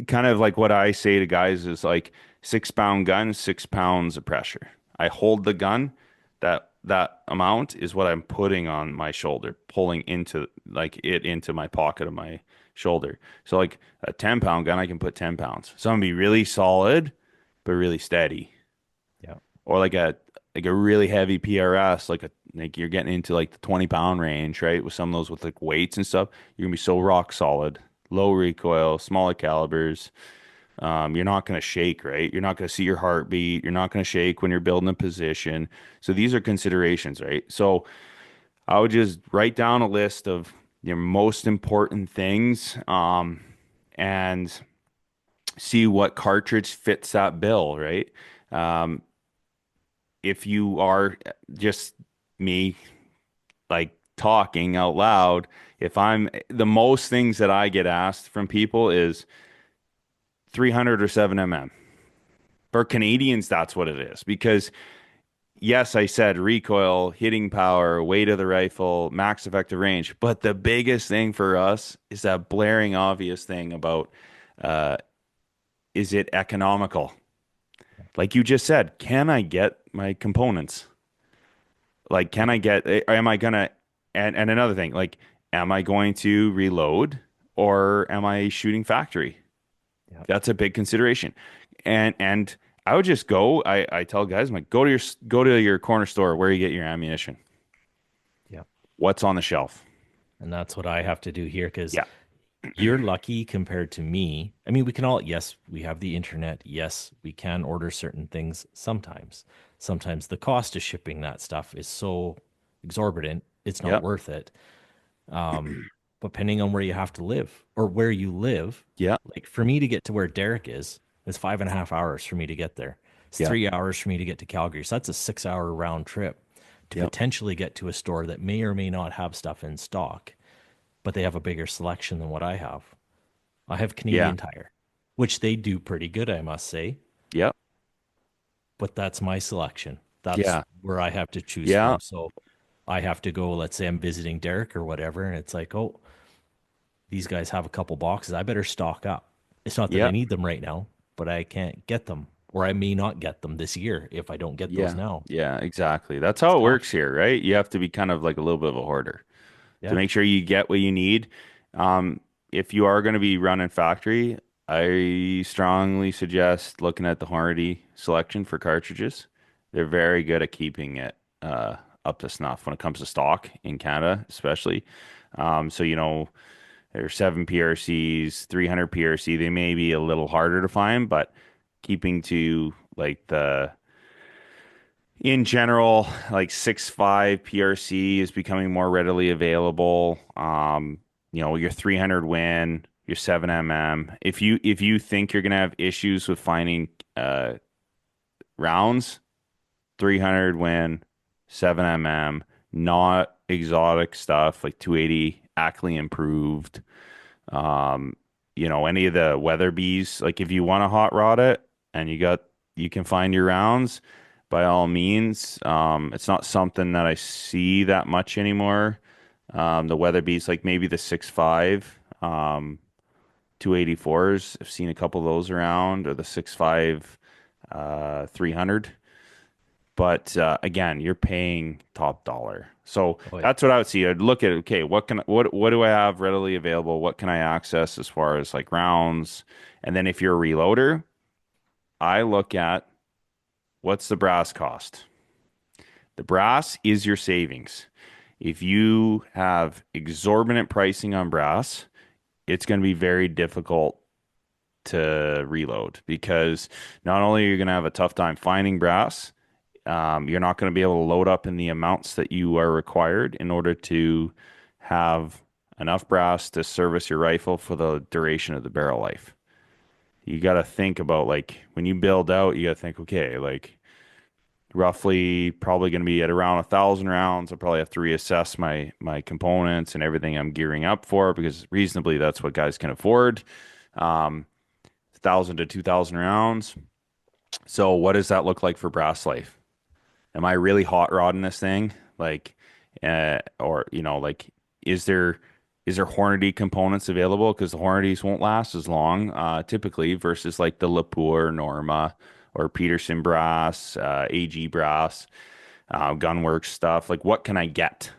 Kind of like what I say to guys is like 6-pound gun, 6 pounds of pressure. I hold the gun, that amount is what I'm putting on my shoulder, pulling into my pocket of my shoulder. So like a 10-pound gun, I can put 10 pounds. So I'm gonna be really solid, but really steady. Yeah. Or like a really heavy PRS, like you're getting into like the 20-pound range, right? With some of those with like weights and stuff, you're gonna be so rock solid, low recoil, smaller calibers. You're not going to shake, right? You're not going to see your heartbeat. You're not going to shake when you're building a position. So these are considerations, right? So I would just write down a list of your most important things, and see what cartridge fits that bill, right? If you are just me, like talking out loud, the most things that I get asked from people is 300 or 7 mm. For Canadians, that's what it is. Because yes, I said recoil, hitting power, weight of the rifle, max effective range. But the biggest thing for us is that blaring obvious thing about, is it economical? Like you just said, can I get my components? Like, am I going to, and another thing, like, am I going to reload or am I shooting factory? Yep. That's a big consideration. And I would just go, I tell guys, I'm like, go to your corner store where you get your ammunition. Yeah. What's on the shelf? And that's what I have to do here, because Yeah. you're lucky compared to me. I mean, yes, we have the internet. Yes, we can order certain things sometimes. Sometimes the cost of shipping that stuff is so exorbitant, it's not Yep. worth it. Depending on where you have to live or where you live. Yeah. Like for me to get to where Derek is, it's 5.5 hours for me to get there. It's Yeah. 3 hours for me to get to Calgary. So that's a 6-hour round trip to Yep. potentially get to a store that may or may not have stuff in stock, but they have a bigger selection than what I have. I have Canadian Tire, which they do pretty good, I must say. Yeah. But that's my selection. That's Yeah. where I have to choose Yeah. from. So I have to go, let's say I'm visiting Derek or whatever, and it's like, oh, these guys have a couple boxes. I better stock up. It's not that Yeah. I need them right now, but I can't get them, or I may not get them this year if I don't get those now. Yeah, exactly. That's how it works here, right? You have to be kind of like a little bit of a hoarder to make sure you get what you need. If you are going to be running factory, I strongly suggest looking at the Hornady selection for cartridges. They're very good at keeping it up to snuff when it comes to stock in Canada, especially. So, there's 7 PRCs, 300 PRC. They may be a little harder to find, but keeping to like in general, like 6.5 PRC is becoming more readily available. Your 300 Win, your 7 mm. If you think you're gonna have issues with finding rounds, 300 Win, 7 mm, not exotic stuff like 280 Ackley improved. any of the Weatherbees, like if you want to hot rod it and you can find your rounds, by all means. It's not something that I see that much anymore. The Weatherbees, like maybe the 6.5, 284s. I've seen a couple of those around, or the 6.5, 300. But again, you're paying top dollar. So Oh, yeah. that's what I would see. I'd look at, okay, what do I have readily available? What can I access as far as like rounds? And then if you're a reloader, I look at what's the brass cost. The brass is your savings. If you have exorbitant pricing on brass, it's going to be very difficult to reload, because not only are you going to have a tough time finding brass, you're not going to be able to load up in the amounts that you are required in order to have enough brass to service your rifle for the duration of the barrel life. You got to think about, like, when you build out, you got to think, okay, like roughly probably going to be at around 1,000 rounds. I'll probably have to reassess my components and everything I'm gearing up for, because reasonably that's what guys can afford. 1,000 to 2,000 rounds. So what does that look like for brass life? Am I really hot rodding this thing? Like, or like, is there Hornady components available? Because the Hornadys won't last as long, typically, versus like the Lepore, Norma, or Peterson brass, AG brass, Gunworks stuff. Like, what can I get?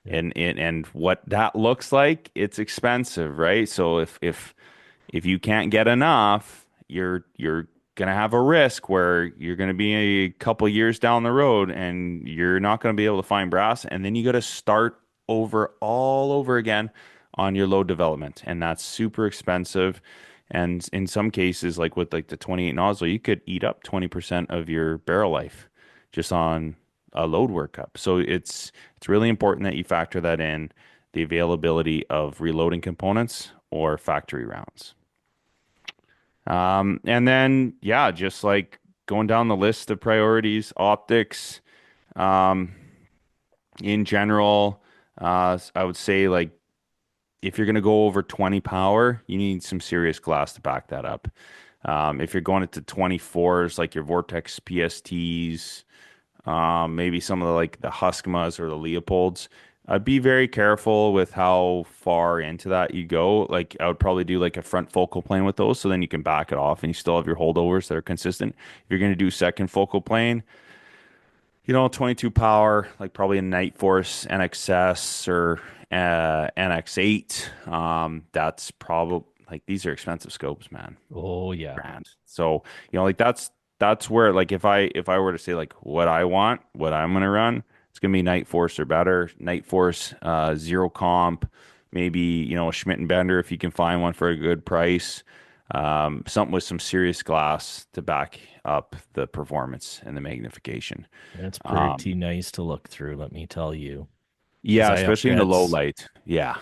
And what that looks like, it's expensive, right? So if you can't get enough, you're going to have a risk where you're going to be a couple years down the road and you're not going to be able to find brass, and then you got to start all over again on your load development, and that's super expensive. And in some cases, like with like the 28 nozzle, you could eat up 20% of your barrel life just on a load workup. So it's really important that you factor that in, the availability of reloading components or factory rounds. And then, yeah, just like going down the list of priorities, optics, in general, I would say, like, if you're going to go over 20 power, you need some serious glass to back that up. If you're going into 24s, like your Vortex PSTs, maybe some of the Huskmas or the Leopolds, be very careful with how far into that you go. Like, I would probably do like a front focal plane with those, so then you can back it off and you still have your holdovers that are consistent. If you're going to do second focal plane, 22 power, like probably a Nightforce NXS or NX8. That's probably, like, these are expensive scopes, man. Oh yeah. Brand. So, like that's where, like, if I were to say like what I want, what I'm gonna run, it's gonna be Nightforce or better. Nightforce, zero comp, maybe, a Schmidt and Bender if you can find one for a good price. Something with some serious glass to back up the performance and the magnification. And it's pretty nice to look through, let me tell you. Yeah, 'Cause especially in the low that's- light. Yeah.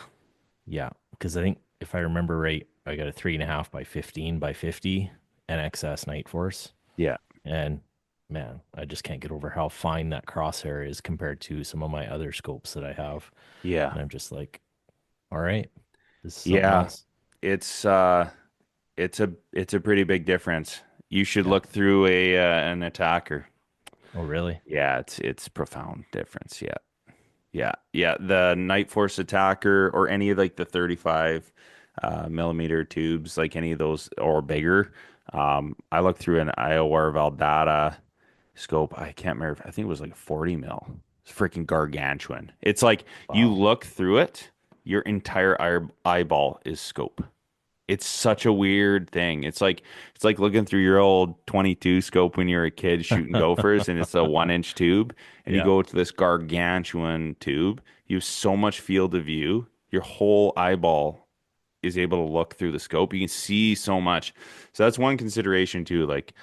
Yeah, because I think if I remember right, I got a 3.5 by 15 by 50 NXS Nightforce. Yeah. And man, I just can't get over how fine that crosshair is compared to some of my other scopes that I have. Yeah. And I'm just like, all right, this is something Yeah. else. It's a pretty big difference. You should look through an attacker. Oh, really? Yeah, it's profound difference. Yeah. Yeah. Yeah. The Nightforce attacker, or any of like the 35 millimeter tubes, like any of those or bigger. I looked through an IOR Valdata scope. I can't remember. I think it was like 40 mil. It's freaking gargantuan. It's like, you look through it, your entire eyeball is scope. It's such a weird thing. It's like looking through your old 22 scope when you're a kid shooting gophers, and it's a 1-inch tube, and you go to this gargantuan tube. You have so much field of view. Your whole eyeball is able to look through the scope. You can see so much. So that's one consideration too. Like,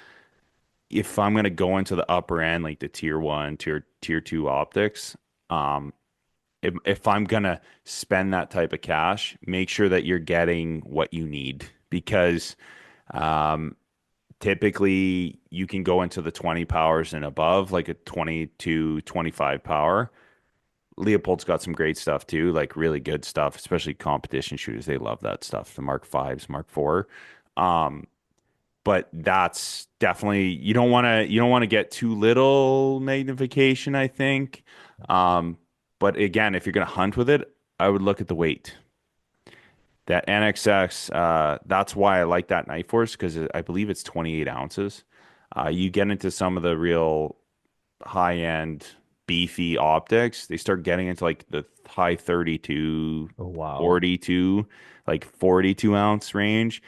if I'm going to go into the upper end, like the tier 1, tier 2 optics, if I'm going to spend that type of cash, make sure that you're getting what you need, because typically you can go into the 20 powers and above, like a 22, 25 power. Leopold's got some great stuff too, like really good stuff, especially competition shooters. They love that stuff, the Mark Fives, Mark IV. But that's definitely you don't want to get too little magnification, I think. But again, if you're going to hunt with it, I would look at the weight. That NXX, that's why I like that Night Force, because I believe it's 28 ounces. You get into some of the real high-end beefy optics, they start getting into like the high 32, Oh, wow. 42, like 42 ounce range.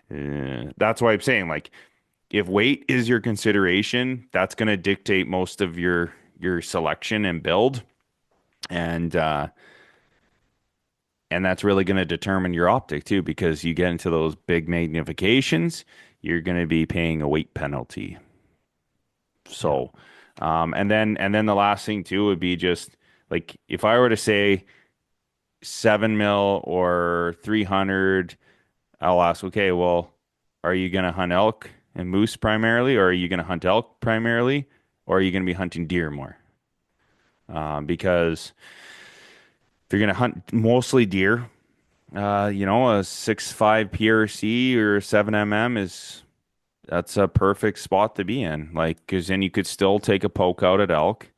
That's why I'm saying, like, if weight is your consideration, that's going to dictate most of your selection and build, and that's really going to determine your optic too, because you get into those big magnifications, you're going to be paying a weight penalty. So, and then the last thing too would be just like, if I were to say 7 mil or 300, I'll ask, okay, well, are you going to hunt elk and moose primarily, or are you going to hunt elk primarily, or are you going to be hunting deer more? Because if you're going to hunt mostly deer, a 6.5 PRC or 7 that's a perfect spot to be in. Like, because then you could still take a poke out at elk.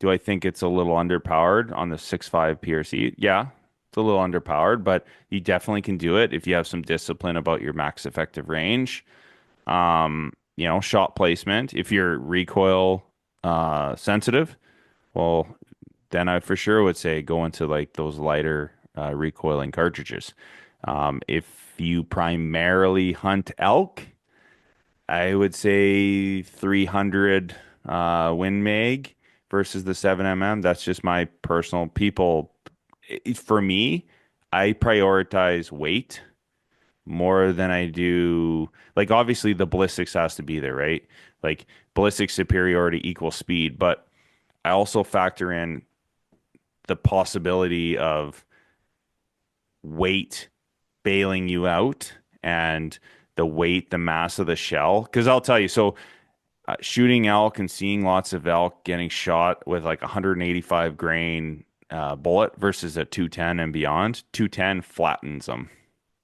Do I think it's a little underpowered on the 6.5 PRC? Yeah, it's a little underpowered, but you definitely can do it if you have some discipline about your max effective range. Shot placement. If you're recoil sensitive, well, then I for sure would say go into like those lighter recoiling cartridges. If you primarily hunt elk, I would say 300 Win Mag versus the 7 That's just my personal people. For me, I prioritize weight more than I do. Like, obviously the ballistics has to be there, right? Like, ballistic superiority equals speed, but I also factor in the possibility of weight bailing you out, and the mass of the shell. Because I'll tell you, so shooting elk and seeing lots of elk getting shot with like 185 grain bullet versus a 210 and beyond, 210 flattens them,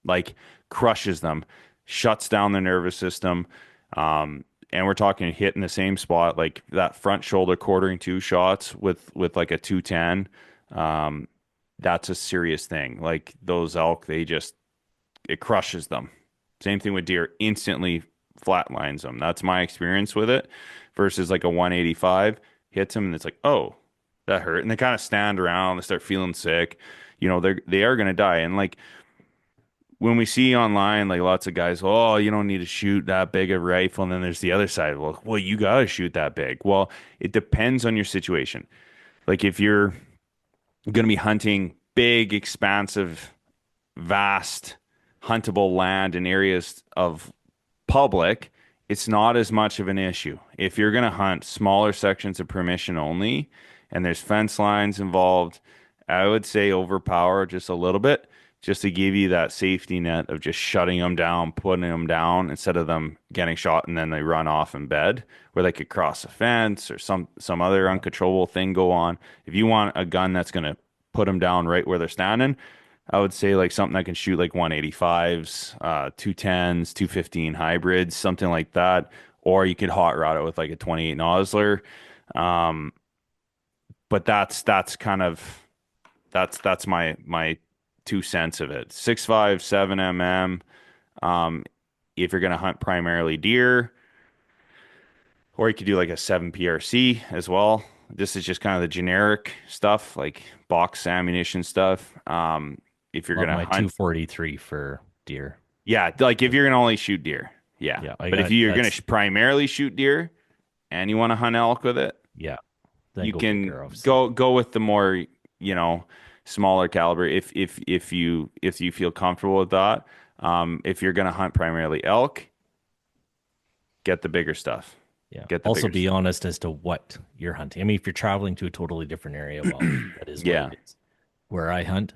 like crushes them, shuts down the nervous system. And we're talking hitting the same spot, like that front shoulder quartering 2 shots with like a 210. That's a serious thing. Like, those elk, it crushes them. Same thing with deer, instantly flatlines them. That's my experience with it, versus like a 185 hits them and it's like, oh, that hurt. And they kind of stand around, they start feeling sick. They are going to die. And like, when we see online, like lots of guys, oh, you don't need to shoot that big a rifle. And then there's the other side. Well, you got to shoot that big. Well, it depends on your situation. Like, if you're going to be hunting big, expansive, vast, huntable land in areas of public, it's not as much of an issue. If you're going to hunt smaller sections of permission only and there's fence lines involved, I would say overpower just a little bit, just to give you that safety net of just shutting them down, putting them down, instead of them getting shot and then they run off in bed, where they could cross a fence or some other uncontrollable thing go on. If you want a gun that's going to put them down right where they're standing, I would say like something that can shoot like 185s, 210s, 215 hybrids, something like that. Or you could hot rod it with like a 28 Nosler. But that's my 2 cents of it. 6.5, 7 if you're going to hunt primarily deer, or you could do like a 7 PRC as well. This is just kind of the generic stuff, like box ammunition stuff. If you're going to hunt 243 for deer. Yeah, like if you're going to only shoot deer. Yeah. But if you're going to primarily shoot deer and you want to hunt elk with it, yeah, you can go with the more, smaller caliber if you feel comfortable with that. If you're going to hunt primarily elk, get the bigger stuff. Yeah. Also, be honest as to what you're hunting. I mean, if you're traveling to a totally different area, well, that is what it is. Where I hunt,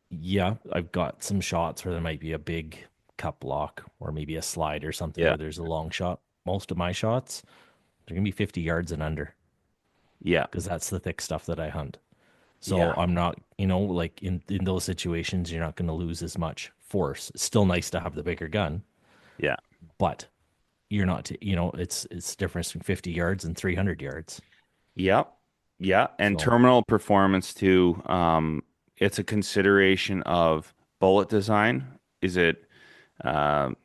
yeah, I've got some shots where there might be a big cup block or maybe a slide or something where there's a long shot. Most of my shots, they're going to be 50 yards and under. Yeah. Because that's the thick stuff that I hunt. So Yeah. I'm not, like in those situations, you're not going to lose as much force. It's still nice to have the bigger gun, Yeah. but you're not, it's the difference between 50 yards and 300 yards. Yep. Yeah. And So- terminal performance too. It's a consideration of bullet design. Is it a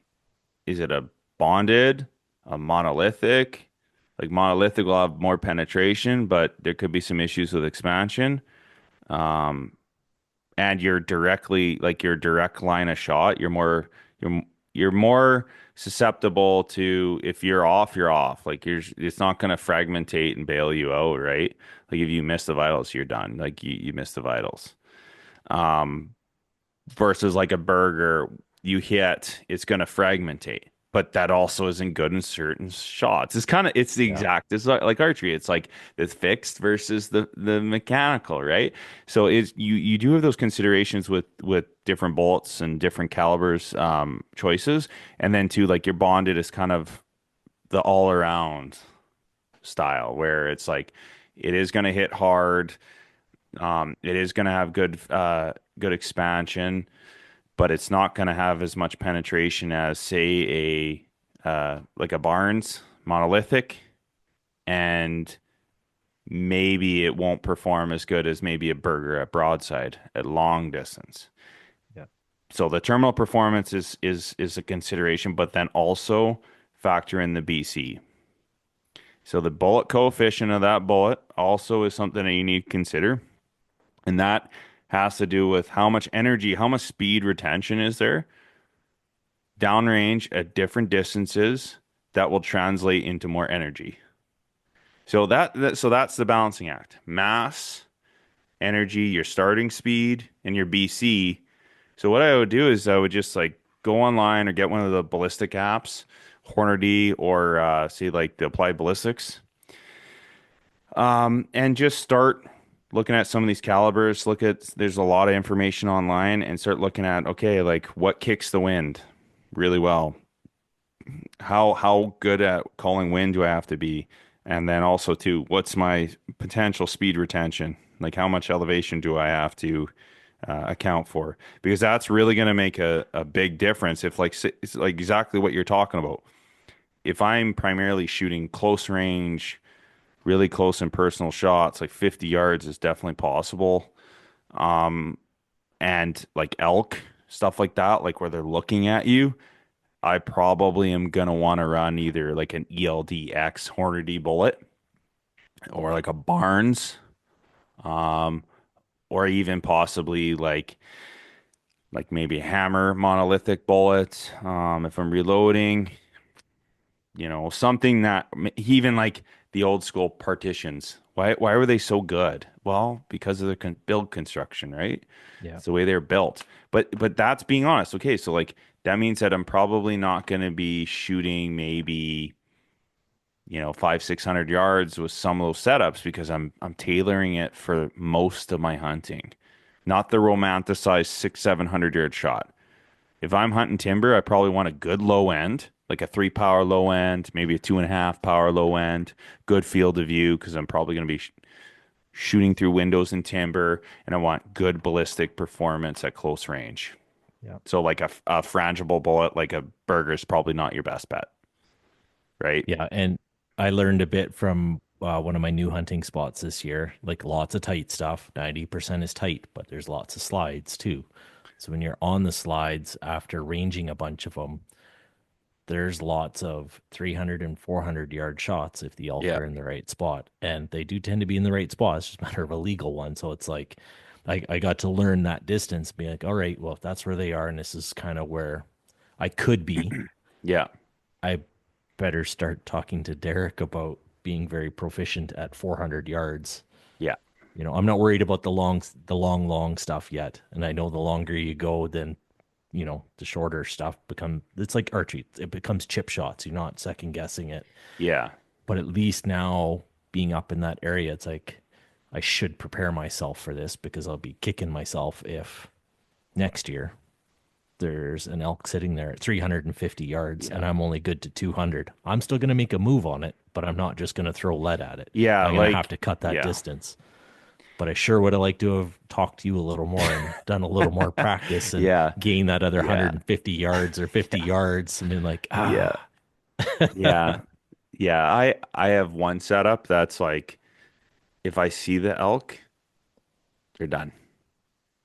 bonded, a monolithic? Like monolithic will have more penetration, but there could be some issues with expansion. And you're directly like your direct line of shot, you're more susceptible to if you're off, you're off. Like it's not gonna fragmentate and bail you out, right? Like if you miss the vitals, you're done. Like you miss the vitals. Versus like a burger, you hit, it's gonna fragmentate. But that also isn't good in certain shots. It's the exact, it's like archery. It's like the fixed versus the mechanical, right? So you do have those considerations with different bullets and different calibers choices. And then too, like your bonded is kind of the all around style where it's like it is gonna hit hard. It is gonna have good expansion, but it's not going to have as much penetration as, say, like a Barnes monolithic, and maybe it won't perform as good as maybe a Burger at broadside at long distance. Yeah. So the terminal performance is a consideration, but then also factor in the BC. So the bullet coefficient of that bullet also is something that you need to consider, and that has to do with how much energy, how much speed retention is there downrange at different distances that will translate into more energy. So that's the balancing act. Mass, energy, your starting speed, and your BC. So what I would do is I would just like go online or get one of the ballistic apps, Hornady or say like the Applied Ballistics, and just start looking at some of these calibers. There's a lot of information online, and start looking at, okay, like what kicks the wind really well? How good at calling wind do I have to be? And then also too, what's my potential speed retention? Like how much elevation do I have to account for? Because that's really going to make a big difference. If it's like exactly what you're talking about. If I'm primarily shooting close range, really close and personal shots, like 50 yards is definitely possible. And like elk, stuff like that, like where they're looking at you, I probably am going to want to run either like an ELDX Hornady bullet or like a Barnes, or even possibly like maybe a Hammer monolithic bullet. If I'm reloading, something that even like the old school partitions. Why were they so good? Well, because of the build construction, right? Yeah. It's the way they're built. But that's being honest. Okay, so like that means that I'm probably not going to be shooting maybe 500-600 yards with some of those setups because I'm tailoring it for most of my hunting, not the romanticized 600-700 yard shot. If I'm hunting timber, I probably want a good low end, like a 3 power low end, maybe a 2.5 power low end, good field of view because I'm probably going to be shooting through windows in timber, and I want good ballistic performance at close range. Yeah. So like a frangible bullet, like a Burger, is probably not your best bet, right? Yeah, and I learned a bit from one of my new hunting spots this year. Like lots of tight stuff. 90% is tight, but there's lots of slides too. So when you're on the slides after ranging a bunch of them, there's lots of 300 and 400 yard shots if the elk are in the right spot. And they do tend to be in the right spot. It's just a matter of a legal one. So it's like I got to learn that distance, be like, all right, well, if that's where they are and this is kind of where I could be, Yeah. I better start talking to Derek about being very proficient at 400 yards. Yeah. I'm not worried about the long stuff yet. And I know the longer you go, then, the shorter stuff it's like archery. It becomes chip shots. You're not second guessing it. Yeah. But at least now being up in that area, it's like I should prepare myself for this because I'll be kicking myself if next year there's an elk sitting there at 350 yards and I'm only good to 200. I'm still going to make a move on it, but I'm not just going to throw lead at it. Yeah, I'm going to have to cut that distance. but I sure would have liked to have talked to you a little more and done a little more practice and Yeah. gain that other Yeah. 150 yards or 50 yards. And been like, Yeah. Yeah. Yeah. I have one setup that's like, if I see the elk, they're done.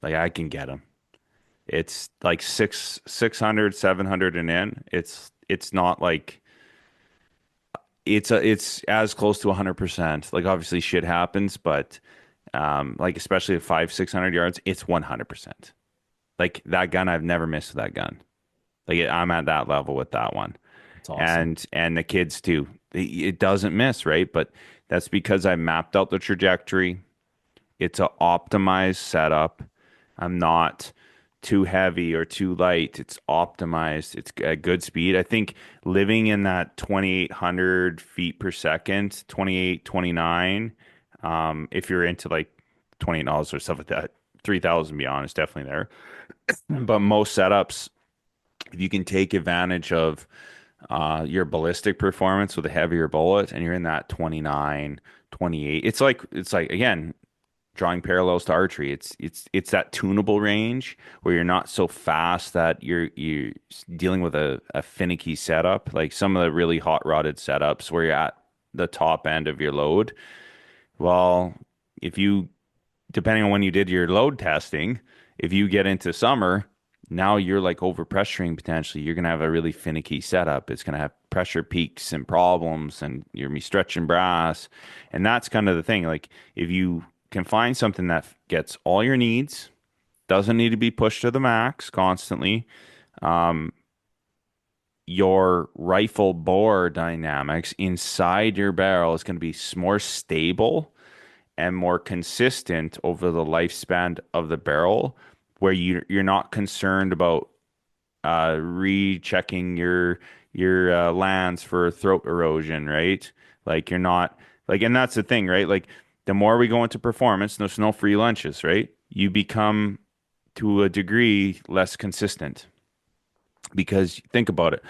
Like I can get them. It's like 600, 700 and in. It's not like it's as close to 100%. Like obviously shit happens, but like especially at 500-600 yards, it's 100%. Like that gun, I've never missed with that gun. Like I'm at that level with that one. it's awesome. And the kids too. It doesn't miss, right? But that's because I mapped out the trajectory. It's an optimized setup. I'm not too heavy or too light. It's optimized. It's at good speed. I think living in that 2,800 feet per second, 28, 29, if you're into like 28 knots or stuff like that, 3,000 beyond is definitely there. But most setups, if you can take advantage of your ballistic performance with a heavier bullet and you're in that 29, 28, it's like again, drawing parallels to archery. It's that tunable range where you're not so fast that you're dealing with a finicky setup, like some of the really hot rodded setups where you're at the top end of your load. Well, if you, depending on when you did your load testing, if you get into summer, now you're like over pressuring potentially. You're gonna have a really finicky setup. It's gonna have pressure peaks and problems, and you're gonna be stretching brass. And that's kind of the thing. Like if you can find something that gets all your needs, doesn't need to be pushed to the max constantly. Your rifle bore dynamics inside your barrel is going to be more stable and more consistent over the lifespan of the barrel, where you're not concerned about rechecking your lands for throat erosion, right? Like you're not like, and that's the thing, right? Like the more we go into performance, there's no free lunches, right? You become to a degree less consistent because think about it.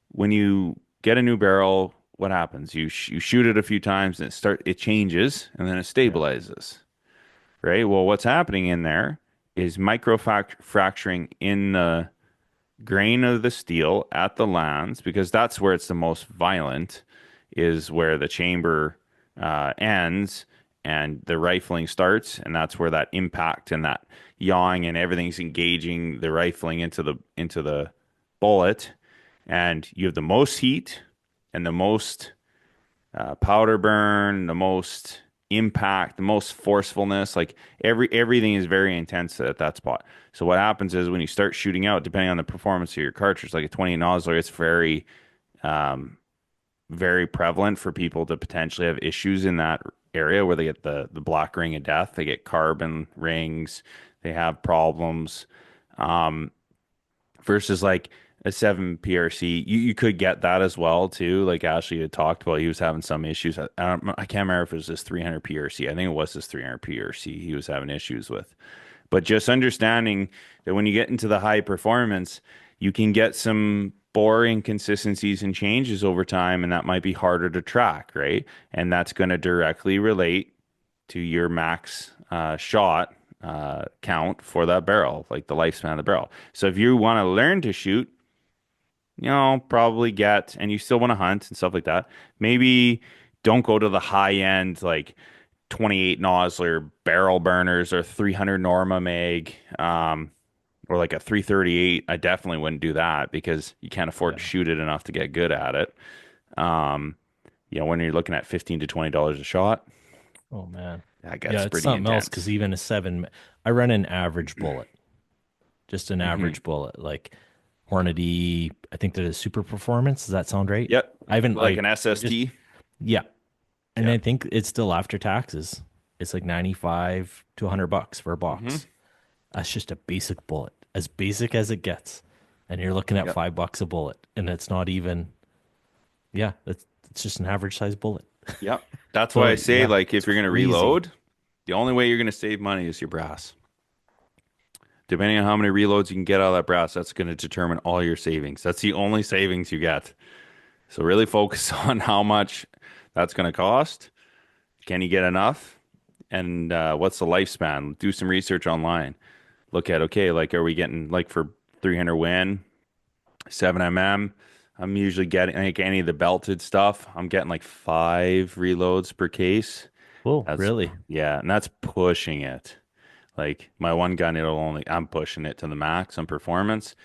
When you get a new barrel, what happens? You shoot it a few times and it changes and then it stabilizes, right? Well, what's happening in there is fracturing in the grain of the steel at the lands, because that's where it's the most violent, is where the chamber ends and the rifling starts, and that's where that impact and that yawing and everything's engaging the rifling into the bullet, and you have the most heat and the most powder burn, the most impact, the most forcefulness. Like everything is very intense at that spot. So what happens is when you start shooting out, depending on the performance of your cartridge, like a 28 nozzler, it's very very prevalent for people to potentially have issues in that area where they get the black ring of death. They get carbon rings, they have problems, versus like a 7 PRC. You could get that as well too. Like Ashley had talked about, he was having some issues. I can't remember if it was this 300 PRC. I think it was this 300 PRC he was having issues with. But just understanding that when you get into the high performance, you can get some bore inconsistencies and changes over time, and that might be harder to track, right? And that's going to directly relate to your max shot count for that barrel, like the lifespan of the barrel. So if you want to learn to shoot, probably get, and you still want to hunt and stuff like that, maybe don't go to the high end, like 28 nozzler barrel burners or 300 Norma mag, or like a 338. I definitely wouldn't do that because you can't afford to shoot it enough to get good at it. When you're looking at $15 to $20 a shot. Oh man. That gets It's pretty something else, intense. because even a 7, I run an average bullet, just an average bullet, like Hornady. I think that is Super Performance. Does that sound right? Yep. I haven't Like an SST. yeah, and Yeah. I think it's still after taxes. It's like $95 to $100 for a box. That's just a basic bullet, as basic as it gets, and you're looking at $5 a bullet, and it's not even. Yeah, it's just an average size bullet. Yep. That's So, why I say, yeah, like, if it's you're going to crazy. reload, the only way you're going to save money is your brass. Depending on how many reloads you can get out of that brass, that's going to determine all your savings. That's the only savings you get. So really focus on how much that's going to cost. Can you get enough? and what's the lifespan? Do some research online. Look at, okay, like, are we getting, like, for 300 Win, 7mm? I'm usually getting, like, any of the belted stuff, I'm getting like 5 reloads per case. Oh, That's really? Yeah, and that's pushing it. Like my one gun, I'm pushing it to the max on performance,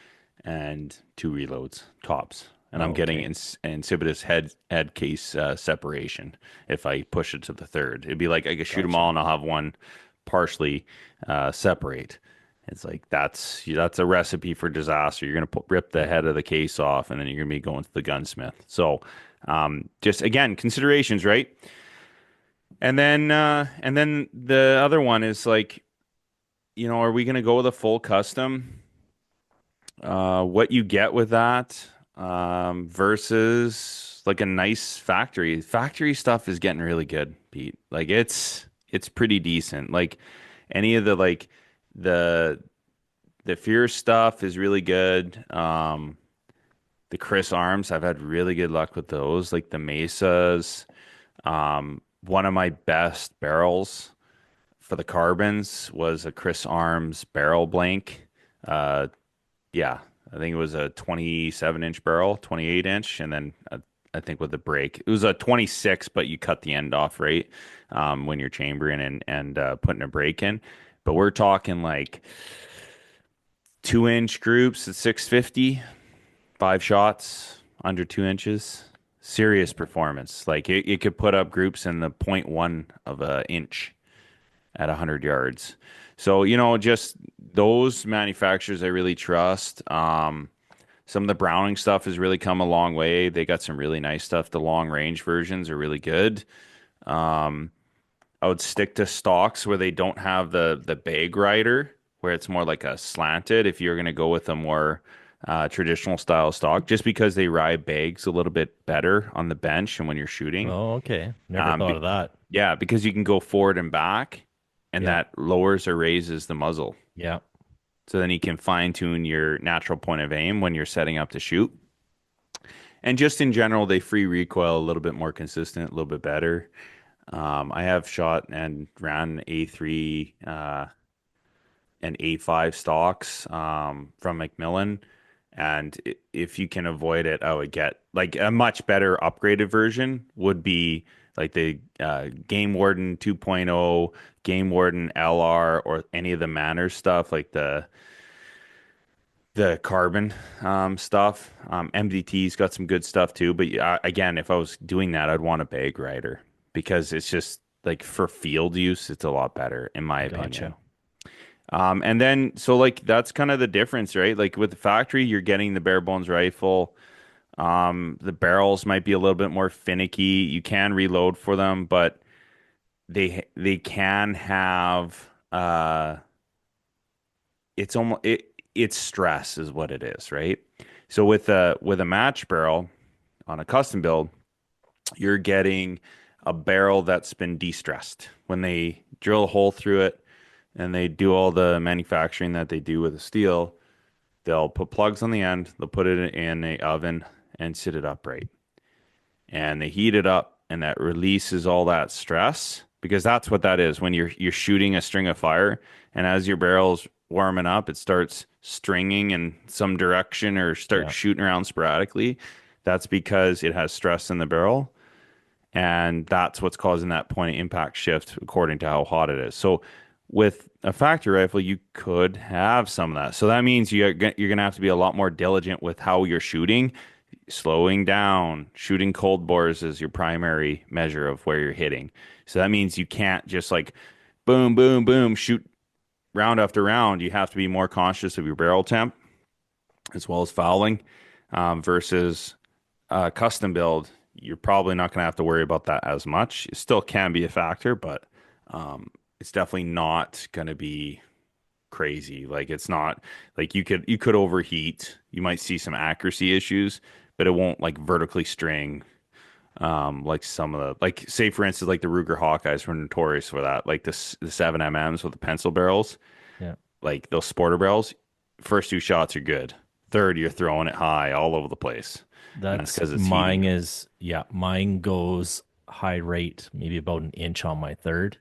and 2 reloads tops. And I'm getting Okay. insipidus head case separation if I push it to the third. It'd be like I could shoot them Gotcha. all and I'll have one partially separate. It's like that's a recipe for disaster. You're gonna rip the head of the case off, and then you're gonna be going to the gunsmith. So, just again, considerations, right? And then the other one is like, are we gonna go with a full custom? What you get with that, versus like a nice factory. Factory stuff is getting really good, Pete. Like it's pretty decent. Like any of the like the the Fear stuff is really good. The Chris Arms, I've had really good luck with those. Like the Mesas. One of my best barrels for the carbons was a Chris Arms barrel blank. Uh, yeah, I think it was a 27-inch barrel, 28-inch, and then I think with the break, it was a 26, but you cut the end off, right? When you're chambering and putting a break in. But we're talking like 2-inch groups at 650, 5 shots under 2 inches. Serious performance. Like it could put up groups in the point 0.1 of an inch at 100 yards. So, just those manufacturers I really trust. Some of the Browning stuff has really come a long way. They got some really nice stuff. The long range versions are really good. Um, I would stick to stocks where they don't have the bag rider, where it's more like a slanted. If you're going to go with a more traditional style stock, just because they ride bags a little bit better on the bench and when you're shooting. Oh, okay. Never thought of that. Yeah, because you can go forward and back, and Yeah. that lowers or raises the muzzle. Yeah. So then you can fine tune your natural point of aim when you're setting up to shoot. And just in general, they free recoil a little bit more consistent, a little bit better. I have shot and ran A3 and A5 stocks from Macmillan. And if you can avoid it, I would get like a much better upgraded version would be like the Game Warden 2.0, Game Warden LR, or any of the Manners stuff, like the carbon stuff. MDT's got some good stuff too. But again, if I was doing that, I'd want a bag rider because it's just like for field use, it's a lot better in my opinion. And then, so like that's kind of the difference, right? Like with the factory, you're getting the bare bones rifle. The barrels might be a little bit more finicky. You can reload for them, but they can have it's stress is what it is, right? So with a match barrel on a custom build, you're getting a barrel that's been de-stressed. When they drill a hole through it and they do all the manufacturing that they do with the steel, they'll put plugs on the end, they'll put it in a oven and sit it upright. And they heat it up, and that releases all that stress, because that's what that is when you're shooting a string of fire, and as your barrel's warming up, it starts stringing in some direction or starts shooting around sporadically. That's because it has stress in the barrel, and that's what's causing that point of impact shift according to how hot it is. So with a factory rifle, you could have some of that. So that means you're going to have to be a lot more diligent with how you're shooting, slowing down, shooting cold bores is your primary measure of where you're hitting. So that means you can't just like boom, boom, boom, shoot round after round. You have to be more conscious of your barrel temp as well as fouling, versus custom build. You're probably not going to have to worry about that as much. It still can be a factor, but it's definitely not going to be crazy. Like it's not like you could overheat. You might see some accuracy issues, but it won't like vertically string. Like some of the, like say for instance, like the Ruger Hawkeyes were notorious for that. Like the 7MMs with the pencil barrels. Yeah. Like those sporter barrels, first 2 shots are good. Third, you're throwing it high all over the place. That's because it's mine heating. mine goes high rate, maybe about an inch on my third.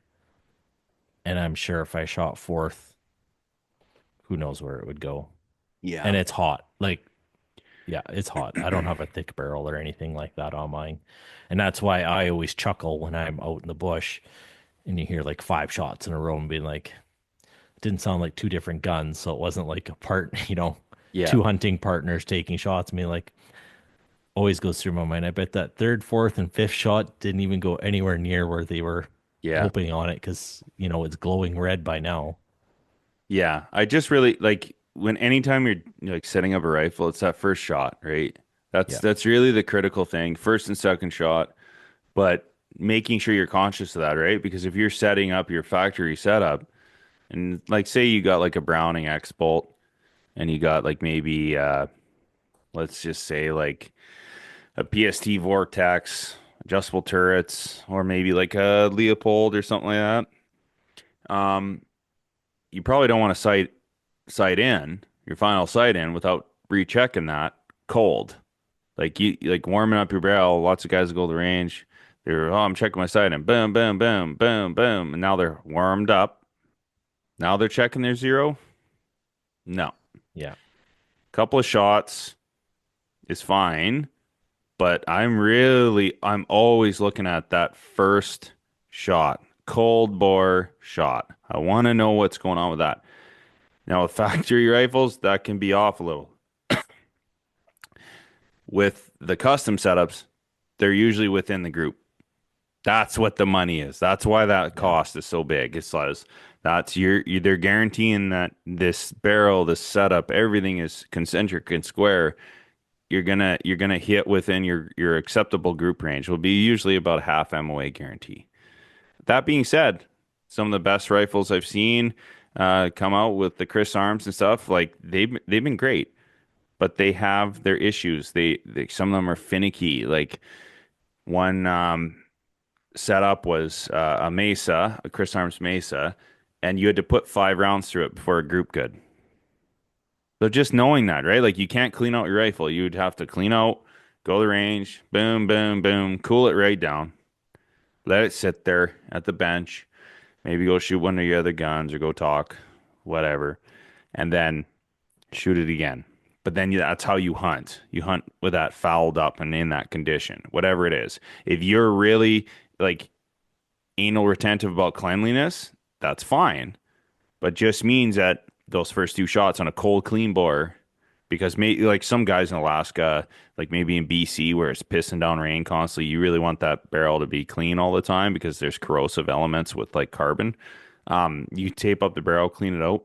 And I'm sure if I shot fourth, who knows where it would go. Yeah. And it's hot. Like, yeah, it's hot. I don't have a thick barrel or anything like that on mine. And that's why I always chuckle when I'm out in the bush and you hear like 5 shots in a row and being like, it didn't sound like 2 different guns. So it wasn't like a part, Yeah. 2 hunting partners taking shots. Me, like, always goes through my mind. I bet that 3rd, 4th, and 5th shot didn't even go anywhere near where they were Yeah. hoping on it because, it's glowing red by now. Yeah. I just really like anytime you're like setting up a rifle, it's that first shot, right? That's really the critical thing. First and second shot, but making sure you're conscious of that, right? Because if you're setting up your factory setup and like say you got like a Browning X bolt and you got like maybe let's just say like a PST Vortex, adjustable turrets, or maybe like a Leopold or something like that. You probably don't want to sight in your final sight in without rechecking that cold. Like you like warming up your barrel. Lots of guys go to the range. I'm checking my sight in. Boom, boom, boom, boom, boom, and now they're warmed up. Now they're checking their zero. No. Yeah. Couple of shots is fine. But I'm always looking at that first shot, cold bore shot. I want to know what's going on with that. Now, with factory rifles, that can be off a little. With the custom setups, they're usually within the group. That's what the money is. That's why that cost is so big. It says they're guaranteeing that this barrel, this setup, everything is concentric and square. You're gonna hit within your acceptable group range. Will be usually about half MOA guarantee. That being said, some of the best rifles I've seen come out with the Chris Arms and stuff, like they've been great, but they have their issues. They some of them are finicky. Like one setup was a Mesa, a Chris Arms Mesa, and you had to put 5 rounds through it before a group could. So just knowing that, right? Like you can't clean out your rifle. You'd have to clean out, go to the range, boom, boom, boom, cool it right down. Let it sit there at the bench. Maybe go shoot one of your other guns or go talk, whatever. And then shoot it again. But then that's how you hunt. You hunt with that fouled up and in that condition, whatever it is. If you're really like anal retentive about cleanliness, that's fine. But just means that those first 2 shots on a cold, clean bore, because like some guys in Alaska, like maybe in BC where it's pissing down rain constantly, you really want that barrel to be clean all the time because there's corrosive elements with like carbon. You tape up the barrel, clean it out,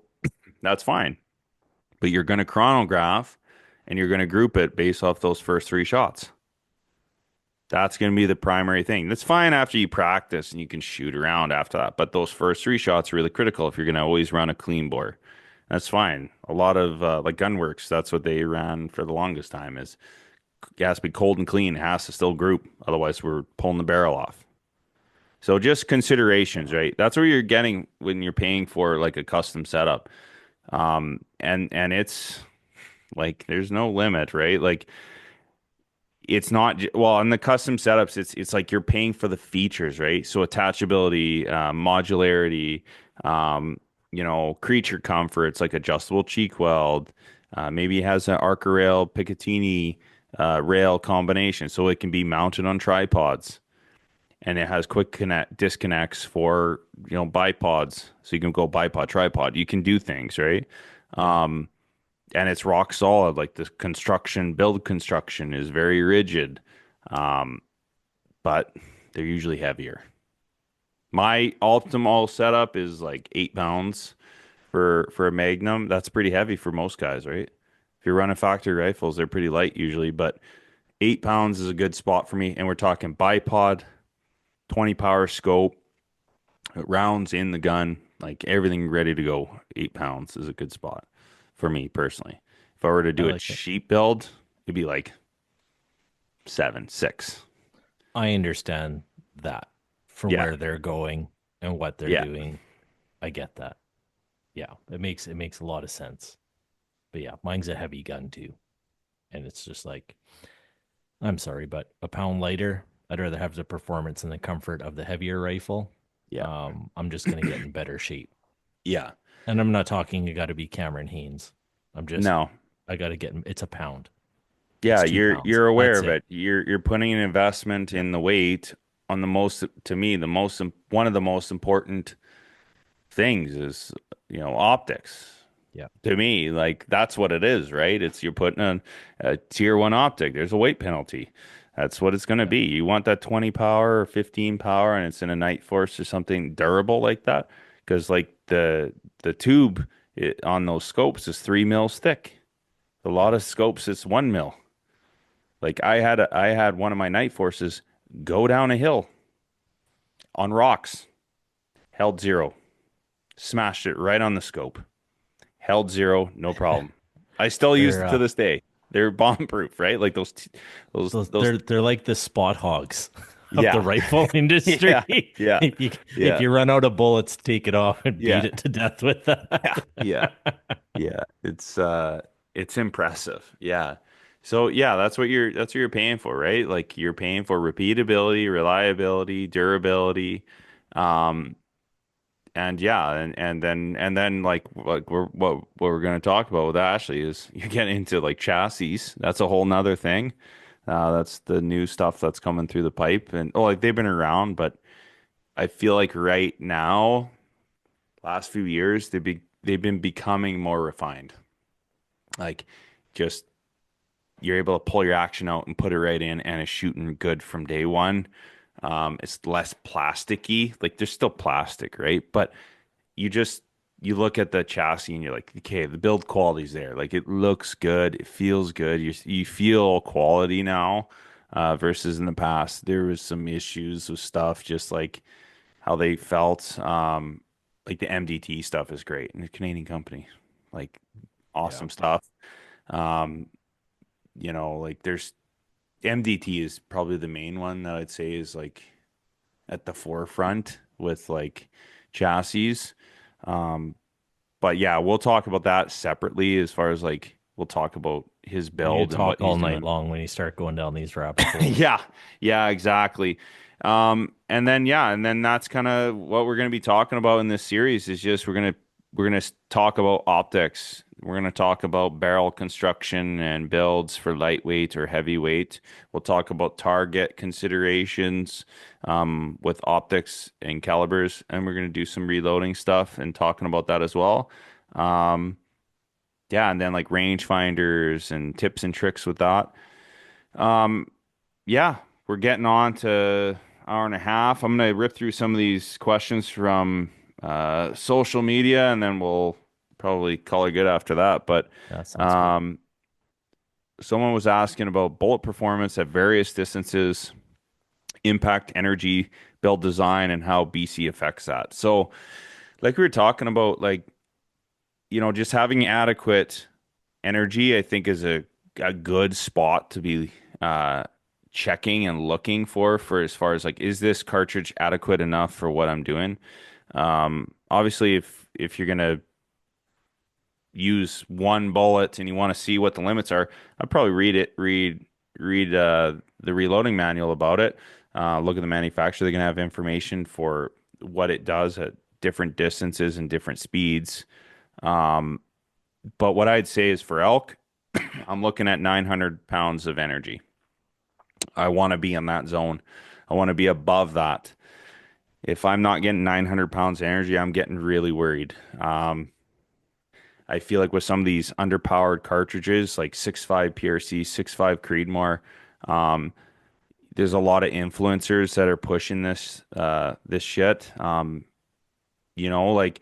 that's fine. But you're going to chronograph and you're going to group it based off those first 3 shots. That's going to be the primary thing. That's fine after you practice and you can shoot around after that. But those first 3 shots are really critical if you're going to always run a clean bore. That's fine. A lot of like Gunworks, that's what they ran for the longest time is it has to be cold and clean. It has to still group. Otherwise, we're pulling the barrel off. So just considerations, right? That's what you're getting when you're paying for like a custom setup. And it's like there's no limit, right? Like it's not well in the custom setups. It's like you're paying for the features, right? So attachability, modularity, creature comforts like adjustable cheek weld. Maybe it has an Arca rail Picatinny rail combination, so it can be mounted on tripods, and it has quick disconnects for bipods, so you can go bipod tripod. You can do things right. And it's rock solid. Like the build construction is very rigid, but they're usually heavier. My optimal setup is like 8 pounds for a Magnum. That's pretty heavy for most guys, right? If you're running factory rifles, they're pretty light usually, but 8 pounds is a good spot for me. And we're talking bipod, 20 power scope, rounds in the gun, like everything ready to go. 8 pounds is a good spot for me personally. If I were to do a cheap build, it'd be like 7, 6. I understand that from where they're going and what they're doing. I get that. Yeah, it makes a lot of sense. But yeah, mine's a heavy gun too. And it's just like, I'm sorry, but a pound lighter, I'd rather have the performance and the comfort of the heavier rifle Yeah. I'm just gonna get in better shape. Yeah. And I'm not talking you got to be Cameron Haynes. I'm just No. I got to get. It's a pound. Yeah, It's 2 pounds. you're aware That's of it. You're putting an investment in the weight on the most, to me, one of the most important things is, optics. Yeah. To me, like that's what it is, right? It's you're putting on a tier one optic. There's a weight penalty. That's what it's going to be. You want that 20 power or 15 power, and it's in a Night Force or something durable like that, because like the tube on those scopes is 3 mils thick. A lot of scopes it's 1 mil. Like I had one of my Night Forces go down a hill on rocks, held zero, smashed it right on the scope, held zero, no problem. I still use it to this day. They're bomb proof, right? Like those they're like the spot hogs of Yeah. the rifle industry. Yeah. If you run out of bullets, take it off and Yeah. beat it to death with that. Yeah. Yeah. It's impressive. Yeah. So yeah, that's what you're paying for, right? Like you're paying for repeatability, reliability, durability. And yeah, and then like what we're going to talk about with Ashley is you're getting into like chassis. That's a whole nother thing. That's the new stuff that's coming through the pipe, and like they've been around, but I feel like right now, last few years, they've been becoming more refined. Like just you're able to pull your action out and put it right in, and it's shooting good from day one. It's less plasticky. Like there's still plastic, right? But you look at the chassis and you're like, okay, the build quality's there. Like it looks good, it feels good. You feel quality now, versus in the past there was some issues with stuff, just like how they felt. Like the MDT stuff is great, and a Canadian company, like awesome stuff. Um, like there's MDT is probably the main one that I'd say is like at the forefront with like chassis. But yeah, we'll talk about that separately as far as like we'll talk about his You build and talk what all he's night doing. long when you start going down these rabbit holes. Yeah, exactly. And then that's kind of what we're going to be talking about in this series is just we're going to talk about optics. We're going to talk about barrel construction and builds for lightweight or heavyweight. We'll talk about target considerations, with optics and calibers, and we're going to do some reloading stuff and talking about that as well. Yeah, and then like rangefinders and tips and tricks with that. Yeah, we're getting on to hour and a half. I'm going to rip through some of these questions from social media, and then we'll probably call it good after that. But That sounds someone was asking about bullet performance at various distances, impact energy, build design, and how BC affects that. So, like we were talking about, like, just having adequate energy, I think is a good spot to be checking and looking for as far as like, is this cartridge adequate enough for what I'm doing? Obviously, if you're gonna use one bullet and you want to see what the limits are, I'd probably read the reloading manual about it. Look at the manufacturer; they're gonna have information for what it does at different distances and different speeds. But what I'd say is for elk, I'm looking at 900 pounds of energy. I want to be in that zone. I want to be above that. If I'm not getting 900 pounds of energy, I'm getting really worried. I feel like with some of these underpowered cartridges, like 6.5 PRC, 6.5 Creedmoor, there's a lot of influencers that are pushing this shit. Like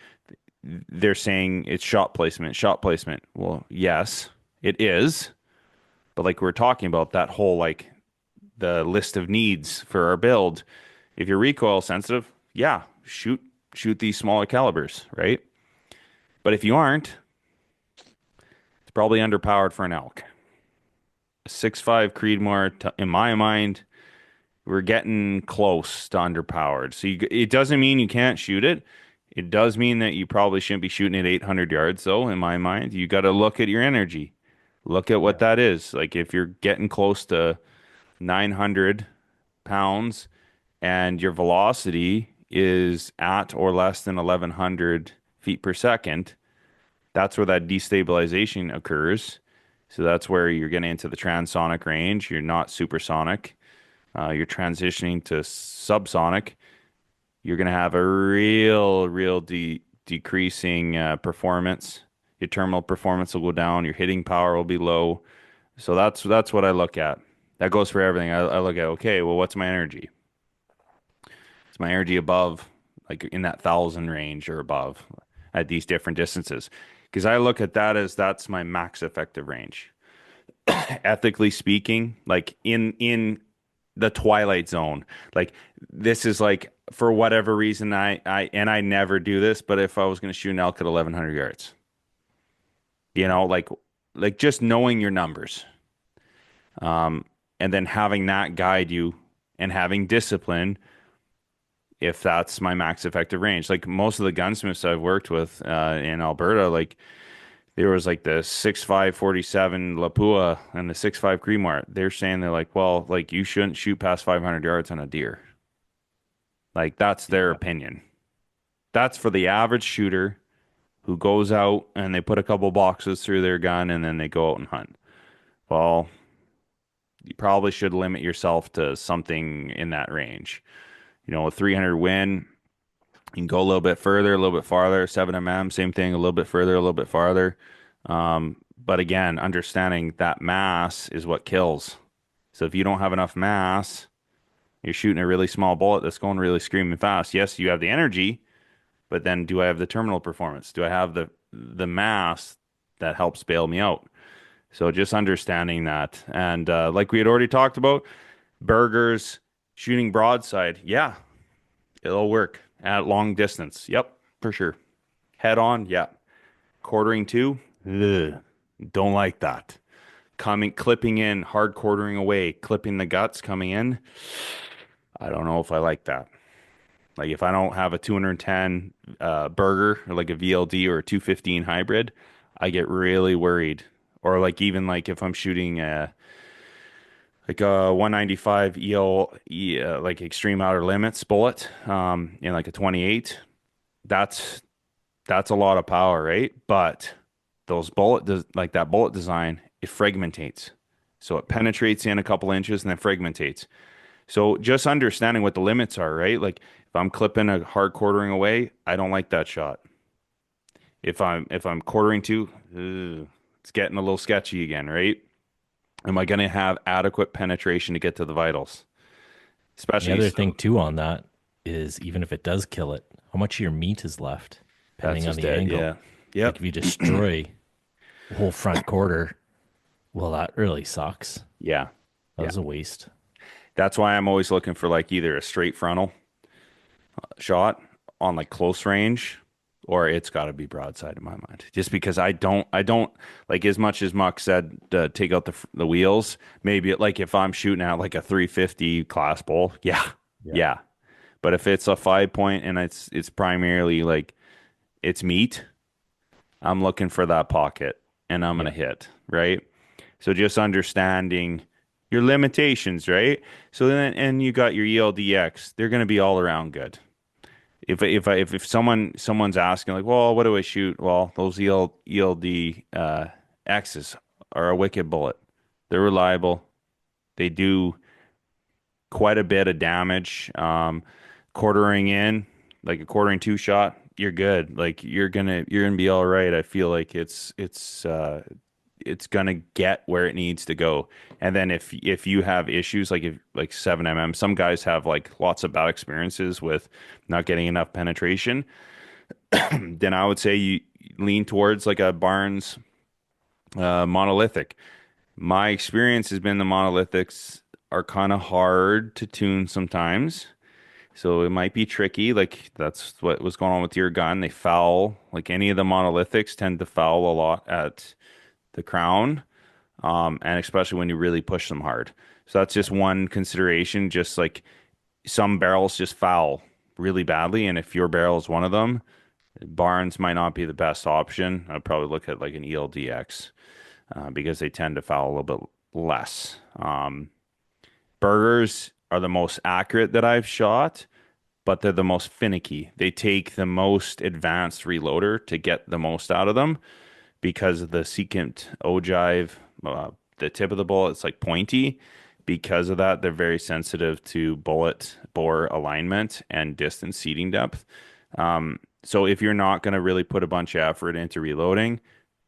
they're saying it's shot placement, shot placement. Well, yes, it is. But like we're talking about that whole like the list of needs for our build. If you're recoil sensitive, yeah, shoot these smaller calibers, right? But if you aren't, it's probably underpowered for an elk. A 6.5 Creedmoor, in my mind, we're getting close to underpowered. So it doesn't mean you can't shoot it. It does mean that you probably shouldn't be shooting at 800 yards, though, in my mind. You got to look at your energy. Look at what that is. Like if you're getting close to 900 pounds and your velocity is at or less than 1100 feet per second, that's where that destabilization occurs. So that's where you're getting into the transonic range. You're not supersonic. You're transitioning to subsonic. You're going to have a real decreasing performance. Your terminal performance will go down. Your hitting power will be low. So that's what I look at. That goes for everything. I look at, okay, well, what's my energy? Is my energy above, like in that 1,000 range or above at these different distances? Because I look at that as that's my max effective range. Ethically speaking, like in the twilight zone, like this is like, for whatever reason, I never do this, but if I was going to shoot an elk at 1,100 yards, like just knowing your numbers, and then having that guide you and having discipline, if that's my max effective range. Like most of the gunsmiths I've worked with in Alberta, like there was like the 6.5 47 Lapua and the 6.5 Creemart. They're saying they're like, well, like you shouldn't shoot past 500 yards on a deer. Like that's their opinion. That's for the average shooter who goes out and they put a couple boxes through their gun and then they go out and hunt. Well, you probably should limit yourself to something in that range. A 300 win, you can go a little bit further, a little bit farther. 7mm, same thing, a little bit further, a little bit farther. But again, understanding that mass is what kills. So if you don't have enough mass, you're shooting a really small bullet that's going really screaming fast. Yes, you have the energy, but then do I have the terminal performance? Do I have the mass that helps bail me out? So just understanding that. And like we had already talked about, Berger's shooting broadside, yeah, it'll work at long distance. Yep, for sure. Head on, yeah. Quartering to, don't like that. Clipping in, hard quartering away, clipping the guts, coming in. I don't know if I like that. Like if I don't have a 210 Berger or like a VLD or a 215 hybrid, I get really worried. Or like even like if I'm shooting like a 195 like extreme outer limits bullet in like a 28, that's a lot of power, right? But those like that bullet design, it fragmentates. So it penetrates in a couple inches and then fragmentates. So just understanding what the limits are, right? Like if I'm clipping a hard quartering away, I don't like that shot. If I'm quartering to, it's getting a little sketchy again, right? Am I going to have adequate penetration to get to the vitals? Especially the other thing too on that is even if it does kill it, how much of your meat is left, depending on the angle. Yeah. Yep. Like if you destroy the whole front quarter, well, that really sucks. Yeah. That was a waste. That's why I'm always looking for like either a straight frontal shot on like close range, or it's got to be broadside in my mind. Just because I don't like, as much as Muck said, take out the wheels. Maybe like if I'm shooting at like a 350 class bowl, yeah. But if it's a 5-point and it's primarily like it's meat, I'm looking for that pocket and I'm gonna hit, right? So just understanding your limitations, right? So then, and you got your ELDX, they're gonna be all around good. If someone's asking like, well, what do I shoot? Well, those ELD X's are a wicked bullet. They're reliable. They do quite a bit of damage. Quartering in, like a quartering 2 shot, you're good. Like you're gonna be all right. I feel like it's gonna get where it needs to go. And then if you have issues like 7mm, some guys have like lots of bad experiences with not getting enough penetration, then I would say you lean towards like a Barnes monolithic. My experience has been the monolithics are kind of hard to tune sometimes. So it might be tricky. Like that's what was going on with your gun. They foul, like any of the monolithics tend to foul a lot at the crown, and especially when you really push them hard. So that's just one consideration. Just like some barrels just foul really badly, and if your barrel is one of them, Barnes might not be the best option. I'd probably look at like an ELDX because they tend to foul a little bit less. Burgers are the most accurate that I've shot, but they're the most finicky. They take the most advanced reloader to get the most out of them because of the secant ogive, the tip of the bullet, it's like pointy. Because of that, they're very sensitive to bullet bore alignment and distance seating depth. So if you're not going to really put a bunch of effort into reloading,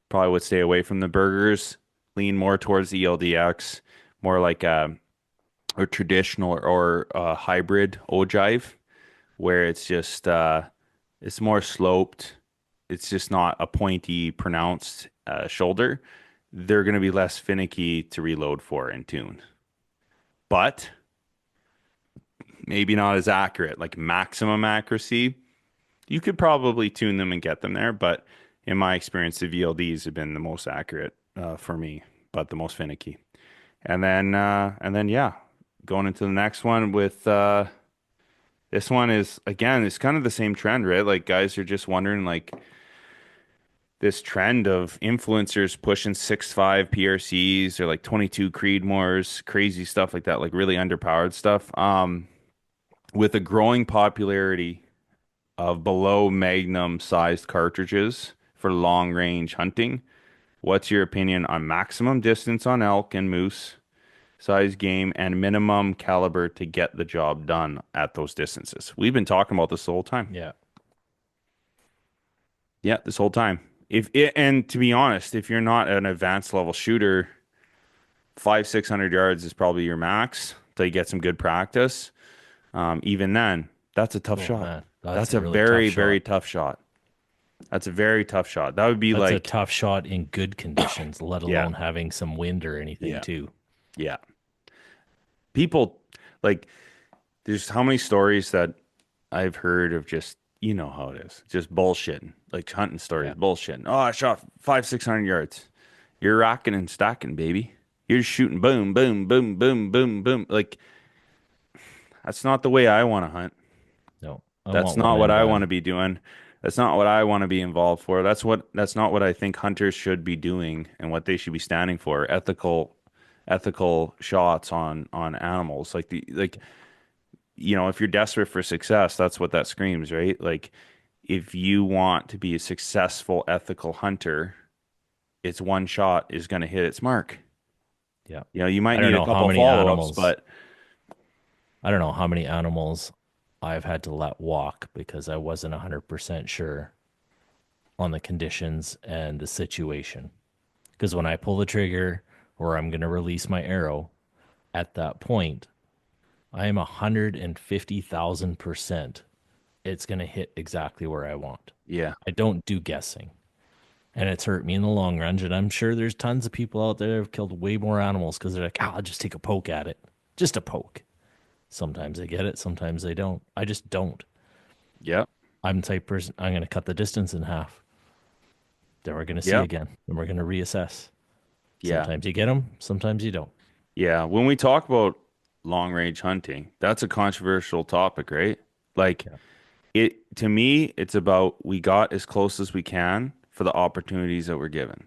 probably would stay away from the Bergers, lean more towards the ELDX, more like a traditional or a hybrid ogive, where it's just it's more sloped. It's just not a pointy, pronounced shoulder. They're going to be less finicky to reload for and tune, but maybe not as accurate. Like maximum accuracy, you could probably tune them and get them there, but in my experience, the VLDs have been the most accurate for me, but the most finicky. And then yeah, going into the next one with this one is, again, it's kind of the same trend, right? Like guys are just wondering, like, this trend of influencers pushing 6.5 PRCs or like 22 Creedmoors, crazy stuff like that, like really underpowered stuff. With a growing popularity of below Magnum sized cartridges for long range hunting, what's your opinion on maximum distance on elk and moose size game and minimum caliber to get the job done at those distances? We've been talking about this the whole time. Yeah, this whole time. And to be honest, if you're not an advanced level shooter, 500-600 yards is probably your max till you get some good practice. Even then, that's a tough shot. Man. That's a really very, tough very shot. tough shot. That's a very tough shot. That would be That's like a tough shot in good conditions, let Yeah. alone having some wind or anything Yeah. too. Yeah. People, like, there's how many stories that I've heard of just, you know how it is, just bullshitting, like hunting stories, bullshitting. Oh, I shot 500-600 yards. You're rocking and stacking, baby. You're just shooting boom, boom, boom, boom, boom, boom. Like, that's not the way I want to hunt. No, That's not what I want to be doing. That's not what I want to be involved for. That's not what I think hunters should be doing and what they should be standing for. Ethical shots on animals. Like you know, if you're desperate for success, that's what that screams, right? Like, if you want to be a successful ethical hunter, it's one shot is going to hit its mark. Yeah. You know, you might I don't need a know how couple many follow-ups, animals- but I don't know how many animals I've had to let walk because I wasn't 100% sure on the conditions and the situation. Because when I pull the trigger or I'm going to release my arrow, at that point, I am 150,000% it's going to hit exactly where I want. yeah. I don't do guessing. And it's hurt me in the long run. And I'm sure there's tons of people out there that have killed way more animals because they're like, I'll just take a poke at it. Just a poke. Sometimes they get it, sometimes they don't. I just don't. Yeah. I'm the type of person, I'm going to cut the distance in half. Then we're going to see Yeah. again. Then we're going to reassess. Yeah. Sometimes you get them, sometimes you don't. Yeah, when we talk about long range hunting, that's a controversial topic, right? Like, it to me, it's about we got as close as we can for the opportunities that we're given.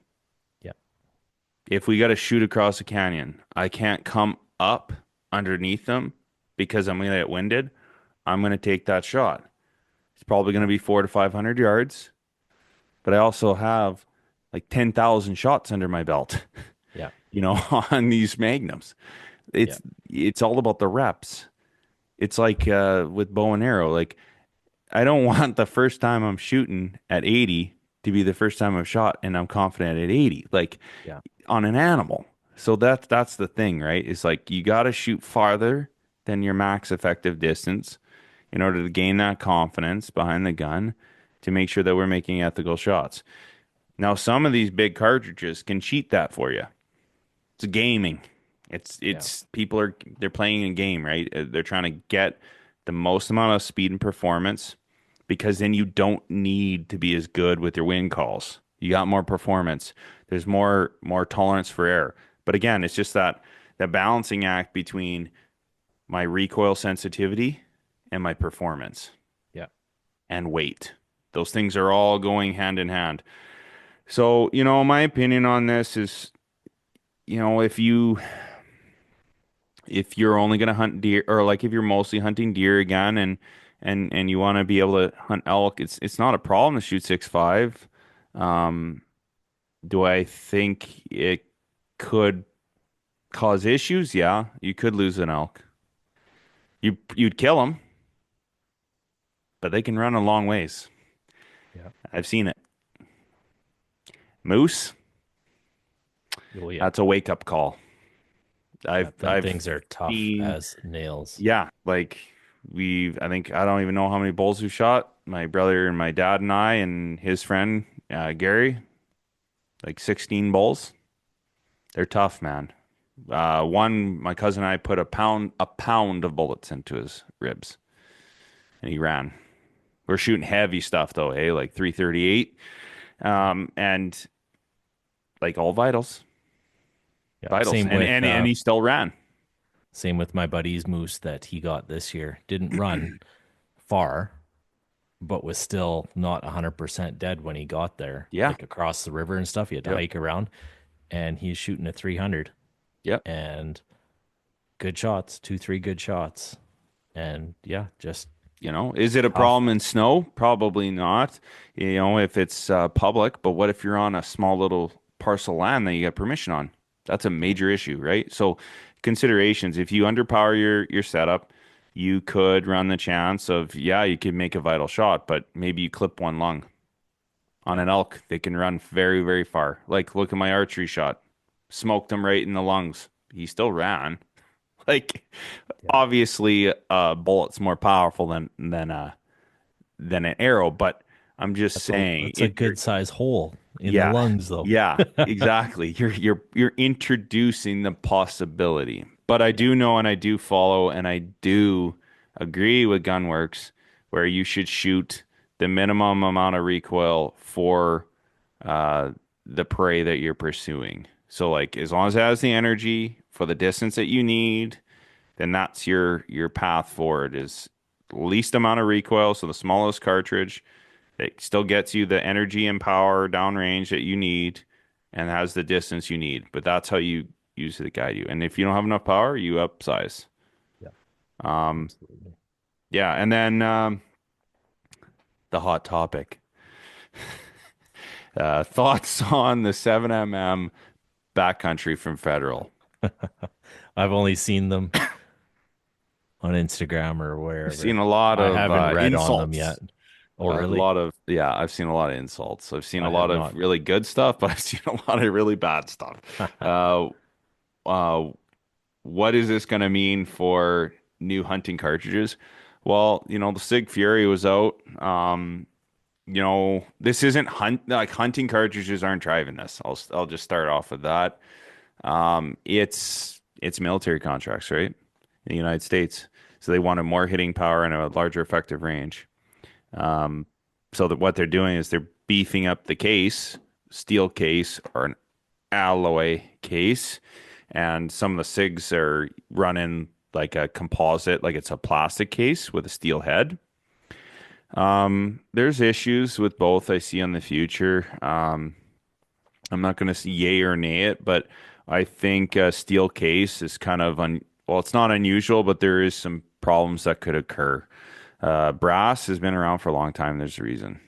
Yeah. If we got to shoot across a canyon, I can't come up underneath them because I'm going to get winded. I'm going to take that shot. It's probably going to be 400 to 500 yards, but I also have like 10,000 shots under my belt. Yeah. You know, on these magnums. It's all about the reps. It's like with bow and arrow. Like, I don't want the first time I'm shooting at 80 to be the first time I've shot and I'm confident at 80, like on an animal. So that's the thing, right? It's like you got to shoot farther than your max effective distance in order to gain that confidence behind the gun to make sure that we're making ethical shots. Now, some of these big cartridges can cheat that for you. It's gaming. It's people they're playing a game, right? They're trying to get the most amount of speed and performance because then you don't need to be as good with your wind calls. You got more performance. There's more tolerance for error. But again, it's just that balancing act between my recoil sensitivity and my performance. Yeah. And weight. Those things are all going hand in hand. So, you know, my opinion on this is, you know, if you're only going to hunt deer, or like if you're mostly hunting deer again and and you want to be able to hunt elk, it's not a problem to shoot 6.5. Do I think it could cause issues? Yeah, you could lose an elk. You'd kill them, but they can run a long ways. Yeah. I've seen it. Moose, Oh, yeah. that's a wake up call. I've Things are tough seen- as nails. Yeah, like I don't even know how many bulls we've shot. My brother and my dad and I and his friend Gary, like 16 bulls. They're tough, man. My cousin and I put a pound of bullets into his ribs, and he ran. We're shooting heavy stuff though, like 338, and like all vitals, Yeah, and he still ran. Same with my buddy's moose that he got this year. Didn't run far, but was still not 100% dead when he got there. Yeah. Like across the river and stuff. He had to hike around, and he's shooting a 300. Yep. And good shots, 2-3 good shots. And yeah, just Is it a problem in snow? Probably not. If it's public, but what if you're on a small little parcel of land that you get permission on? That's a major issue, right? So considerations, if you underpower your setup, you could run the chance of, you could make a vital shot, but maybe you clip one lung. On an elk, they can run very, very far. Like, look at my archery shot. Smoked him right in the lungs. He still ran. Like, obviously, a bullet's more powerful than an arrow, but I'm just saying it's a good size hole in the lungs, though. Yeah, exactly. You're introducing the possibility. But I do know, and I do follow, and I do agree with Gunworks, where you should shoot the minimum amount of recoil for the prey that you're pursuing. So, like, as long as it has the energy for the distance that you need, then that's your path forward, is least amount of recoil, so the smallest cartridge. It still gets you the energy and power downrange that you need and has the distance you need. But that's how you use it to guide you. And if you don't have enough power, you upsize. Yeah. Absolutely. Yeah. And then the hot topic. Thoughts on the 7mm backcountry from Federal? I've only seen them on Instagram or wherever. I've seen a lot of I haven't read insults. on them yet. Oh, really? I've seen a lot of insults. I've seen a lot of really good stuff, but I've seen a lot of really bad stuff. What is this going to mean for new hunting cartridges? Well, the Sig Fury was out. This isn't hunting cartridges aren't driving this. I'll just start off with that. It's military contracts, right? In the United States. So they wanted more hitting power and a larger effective range. So that what they're doing is they're beefing up the case, steel case or an alloy case, and some of the SIGs are running like a composite, like it's a plastic case with a steel head. There's issues with both I see in the future. I'm not going to say yay or nay it, but I think a steel case is kind of it's not unusual, but there is some problems that could occur. Brass has been around for a long time. There's a reason.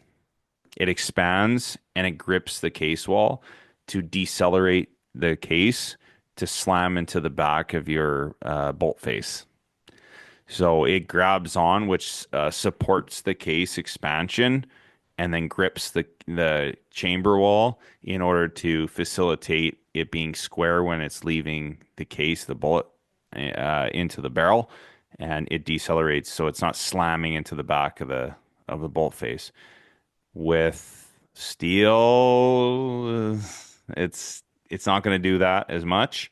It expands and it grips the case wall to decelerate the case to slam into the back of your bolt face. So it grabs on, which supports the case expansion and then grips the chamber wall in order to facilitate it being square when it's leaving the case, the bullet into the barrel, and it decelerates so it's not slamming into the back of the bolt face. With steel, it's not going to do that as much.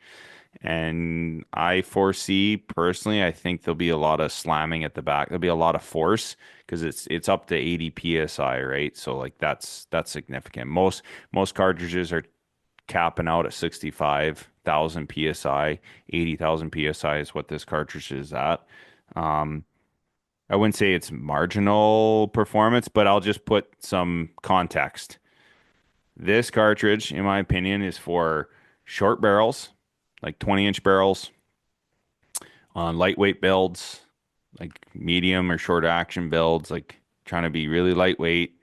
And I foresee personally, I think there'll be a lot of slamming at the back. There'll be a lot of force because it's up to 80 psi, right? So like that's significant. Most cartridges are capping out at 65,000 psi. 80,000 psi is what this cartridge is at. I wouldn't say it's marginal performance, but I'll just put some context. This cartridge, in my opinion, is for short barrels, like 20-inch barrels, on lightweight builds, like medium or short action builds, like trying to be really lightweight.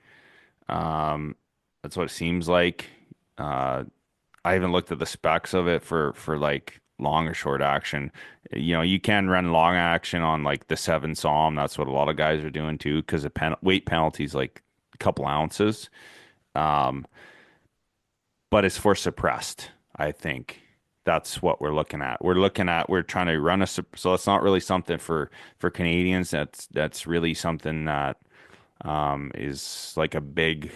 That's what it seems like. I haven't looked at the specs of it for like long or short action. You know, you can run long action on like the 7 Somme. That's what a lot of guys are doing too, because the weight penalty is like a couple ounces. But it's for suppressed, I think. That's what we're looking at. We're trying to run so it's not really something for Canadians. That's really something that is like a big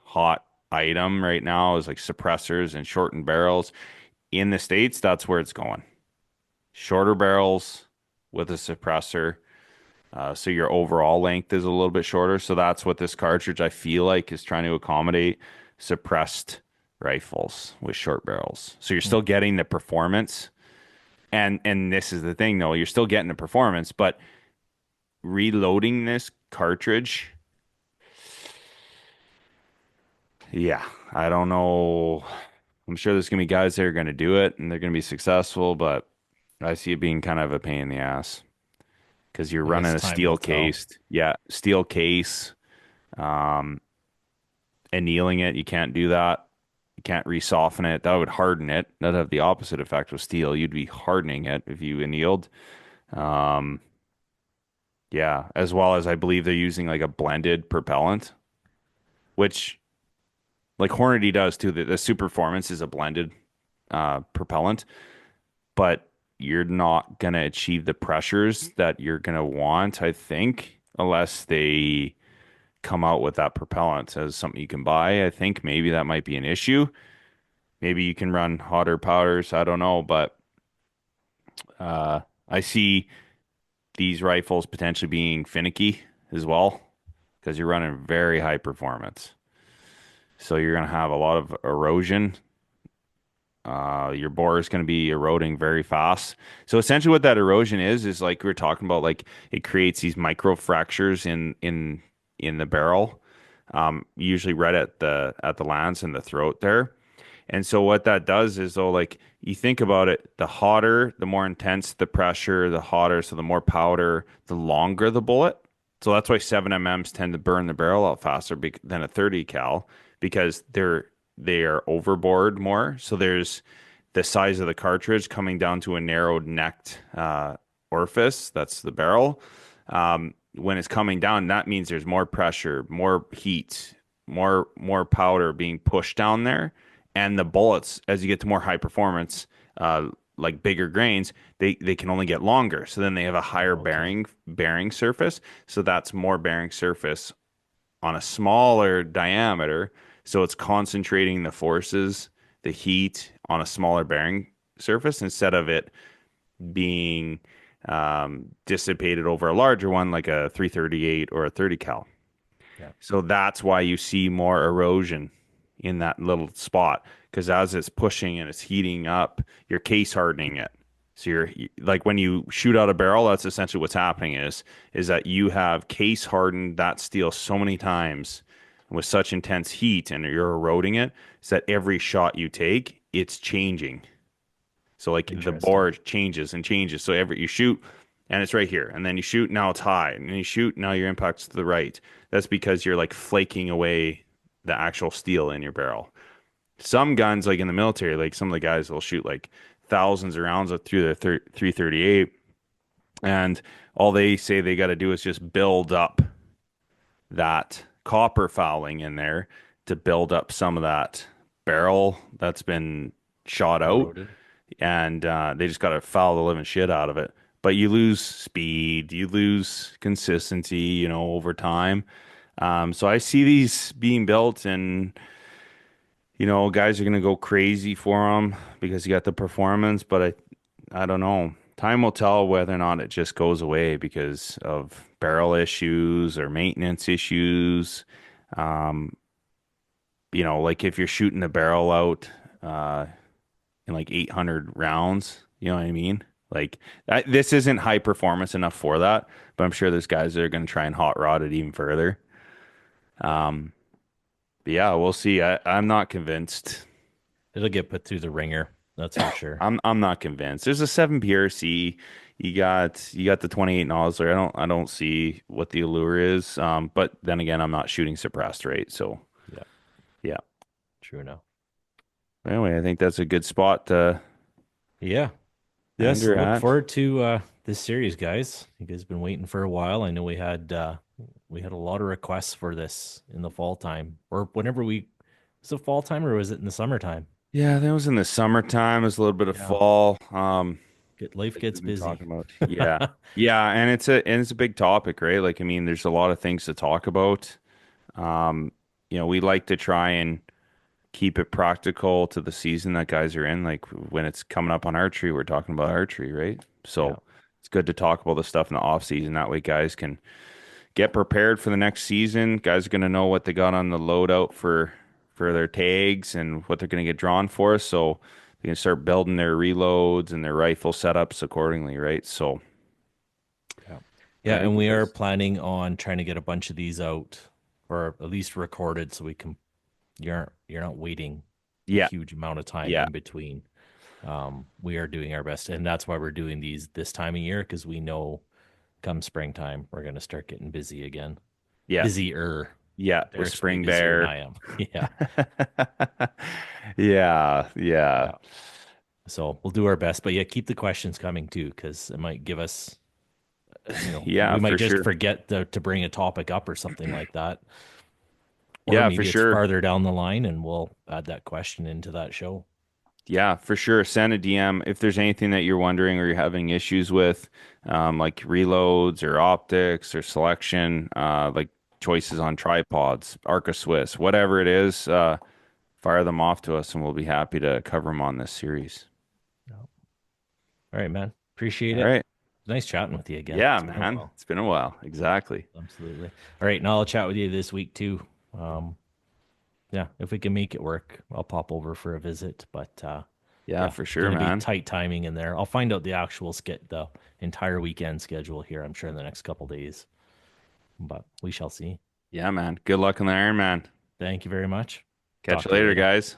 hot item right now, is like suppressors and shortened barrels. In the States, that's where it's going. Shorter barrels with a suppressor. So your overall length is a little bit shorter. So that's what this cartridge, I feel like, is trying to accommodate: suppressed rifles with short barrels. So you're still getting the performance. And this is the thing, though. You're still getting the performance, but reloading this cartridge, yeah, I don't know. I'm sure there's going to be guys that are going to do it and they're going to be successful, but I see it being kind of a pain in the ass because you're running a steel case, annealing it. You can't do that. You can't re-soften it. That would harden it. That'd have the opposite effect with steel. You'd be hardening it if you annealed. Yeah, as well as I believe they're using like a blended propellant, which like Hornady does too. The Super Performance is a blended propellant, but you're not going to achieve the pressures that you're going to want, I think, unless they come out with that propellant as something you can buy. I think maybe that might be an issue. Maybe you can run hotter powders. I don't know, but I see these rifles potentially being finicky as well because you're running very high performance. So you're going to have a lot of erosion. Your bore is going to be eroding very fast. So essentially what that erosion is like we were talking about, like it creates these micro fractures in the barrel, usually right at the lance and the throat there. And so what that does is, though, like you think about it, the hotter, the more intense the pressure, the hotter, so the more powder, the longer the bullet. So that's why 7MMs tend to burn the barrel out faster than a 30 cal, because they are overbored more. So there's the size of the cartridge coming down to a narrowed necked orifice. That's the barrel. When it's coming down, that means there's more pressure, more heat, more powder being pushed down there. And the bullets, as you get to more high performance, like bigger grains, they can only get longer. So then they have a higher bearing surface. So that's more bearing surface on a smaller diameter. So it's concentrating the forces, the heat on a smaller bearing surface instead of it being dissipated over a larger one like a 338 or a 30 cal. Yeah. So that's why you see more erosion in that little spot, because as it's pushing and it's heating up, you're case hardening it. So you're like, when you shoot out a barrel, that's essentially what's happening is that you have case hardened that steel so many times with such intense heat, and you're eroding it, so that every shot you take, it's changing. So like the bore changes and changes. So you shoot and it's right here, and then you shoot, now it's high, and then you shoot, now your impact's to the right. That's because you're like flaking away the actual steel in your barrel. Some guns, like in the military, like some of the guys will shoot like thousands of rounds through their 338, and all they say they got to do is just build up that copper fouling in there to build up some of that barrel that's been shot out. Eroded. And they just got to foul the living shit out of it. But you lose speed, you lose consistency, over time. So I see these being built, and guys are going to go crazy for them because you got the performance. But I don't know. Time will tell whether or not it just goes away because of barrel issues or maintenance issues. Like if you're shooting the barrel out in like 800 rounds, you know what I mean? Like this isn't high performance enough for that, but I'm sure there's guys that are going to try and hot rod it even further. But yeah, we'll see. I'm not convinced. It'll get put through the ringer. That's for sure. I'm not convinced. There's a 7 PRC. You got the 28 Nosler. I don't see what the allure is. But then again, I'm not shooting suppressed, right? So Yeah. yeah. True enough. Anyway, I think that's a good spot to Yeah. Yes. Andrew Look at. forward to this series, guys. You guys have been waiting for a while. I know we had a lot of requests for this in the fall time, or whenever was it fall time or was it in the summertime? Yeah, that was in the summertime. It was a little bit of Yeah. fall. Life like gets we've been busy. talking about. Yeah. Yeah, and it's a big topic, right? Like, I mean, there's a lot of things to talk about. We like to try and keep it practical to the season that guys are in. Like when it's coming up on archery, we're talking about archery, right? So Yeah. it's good to talk about the stuff in the off season. That way guys can get prepared for the next season. Guys are going to know what they got on the loadout for their tags and what they're going to get drawn for. So they can start building their reloads and their rifle setups accordingly, right? So Yeah, I think and we are that's- planning on trying to get a bunch of these out, or at least recorded, so we can. You're not waiting Yeah. a huge amount of time Yeah. in between. We are doing our best, and that's why we're doing these this time of year, because we know come springtime we're going to start getting busy again. Yeah. Busier. Yeah. They're With Spring busier than Bear. I am. Yeah. Yeah. So we'll do our best, but yeah, keep the questions coming too, because it might give us. Yeah, we might for just sure. forget to bring a topic up or something like that. Or Yeah, maybe for it's sure. farther down the line, and we'll add that question into that show. Yeah, for sure. Send a DM if there's anything that you're wondering or you're having issues with, like reloads or optics or selection, like choices on tripods, Arca Swiss, whatever it is, fire them off to us and we'll be happy to cover them on this series. All right, man. Appreciate All it. right. Nice chatting with you again. Yeah, It's been a man. while. It's been a while. Exactly. Absolutely. All right, now I'll chat with you this week too. Yeah, if we can make it work, I'll pop over for a visit. But Yeah, for it's sure, gonna man. be tight timing in there. I'll find out the entire weekend schedule here. I'm sure in the next couple days, but we shall see. Yeah, man. Good luck on the Iron Man. Thank you very much. Catch Talk you to you later, later. guys.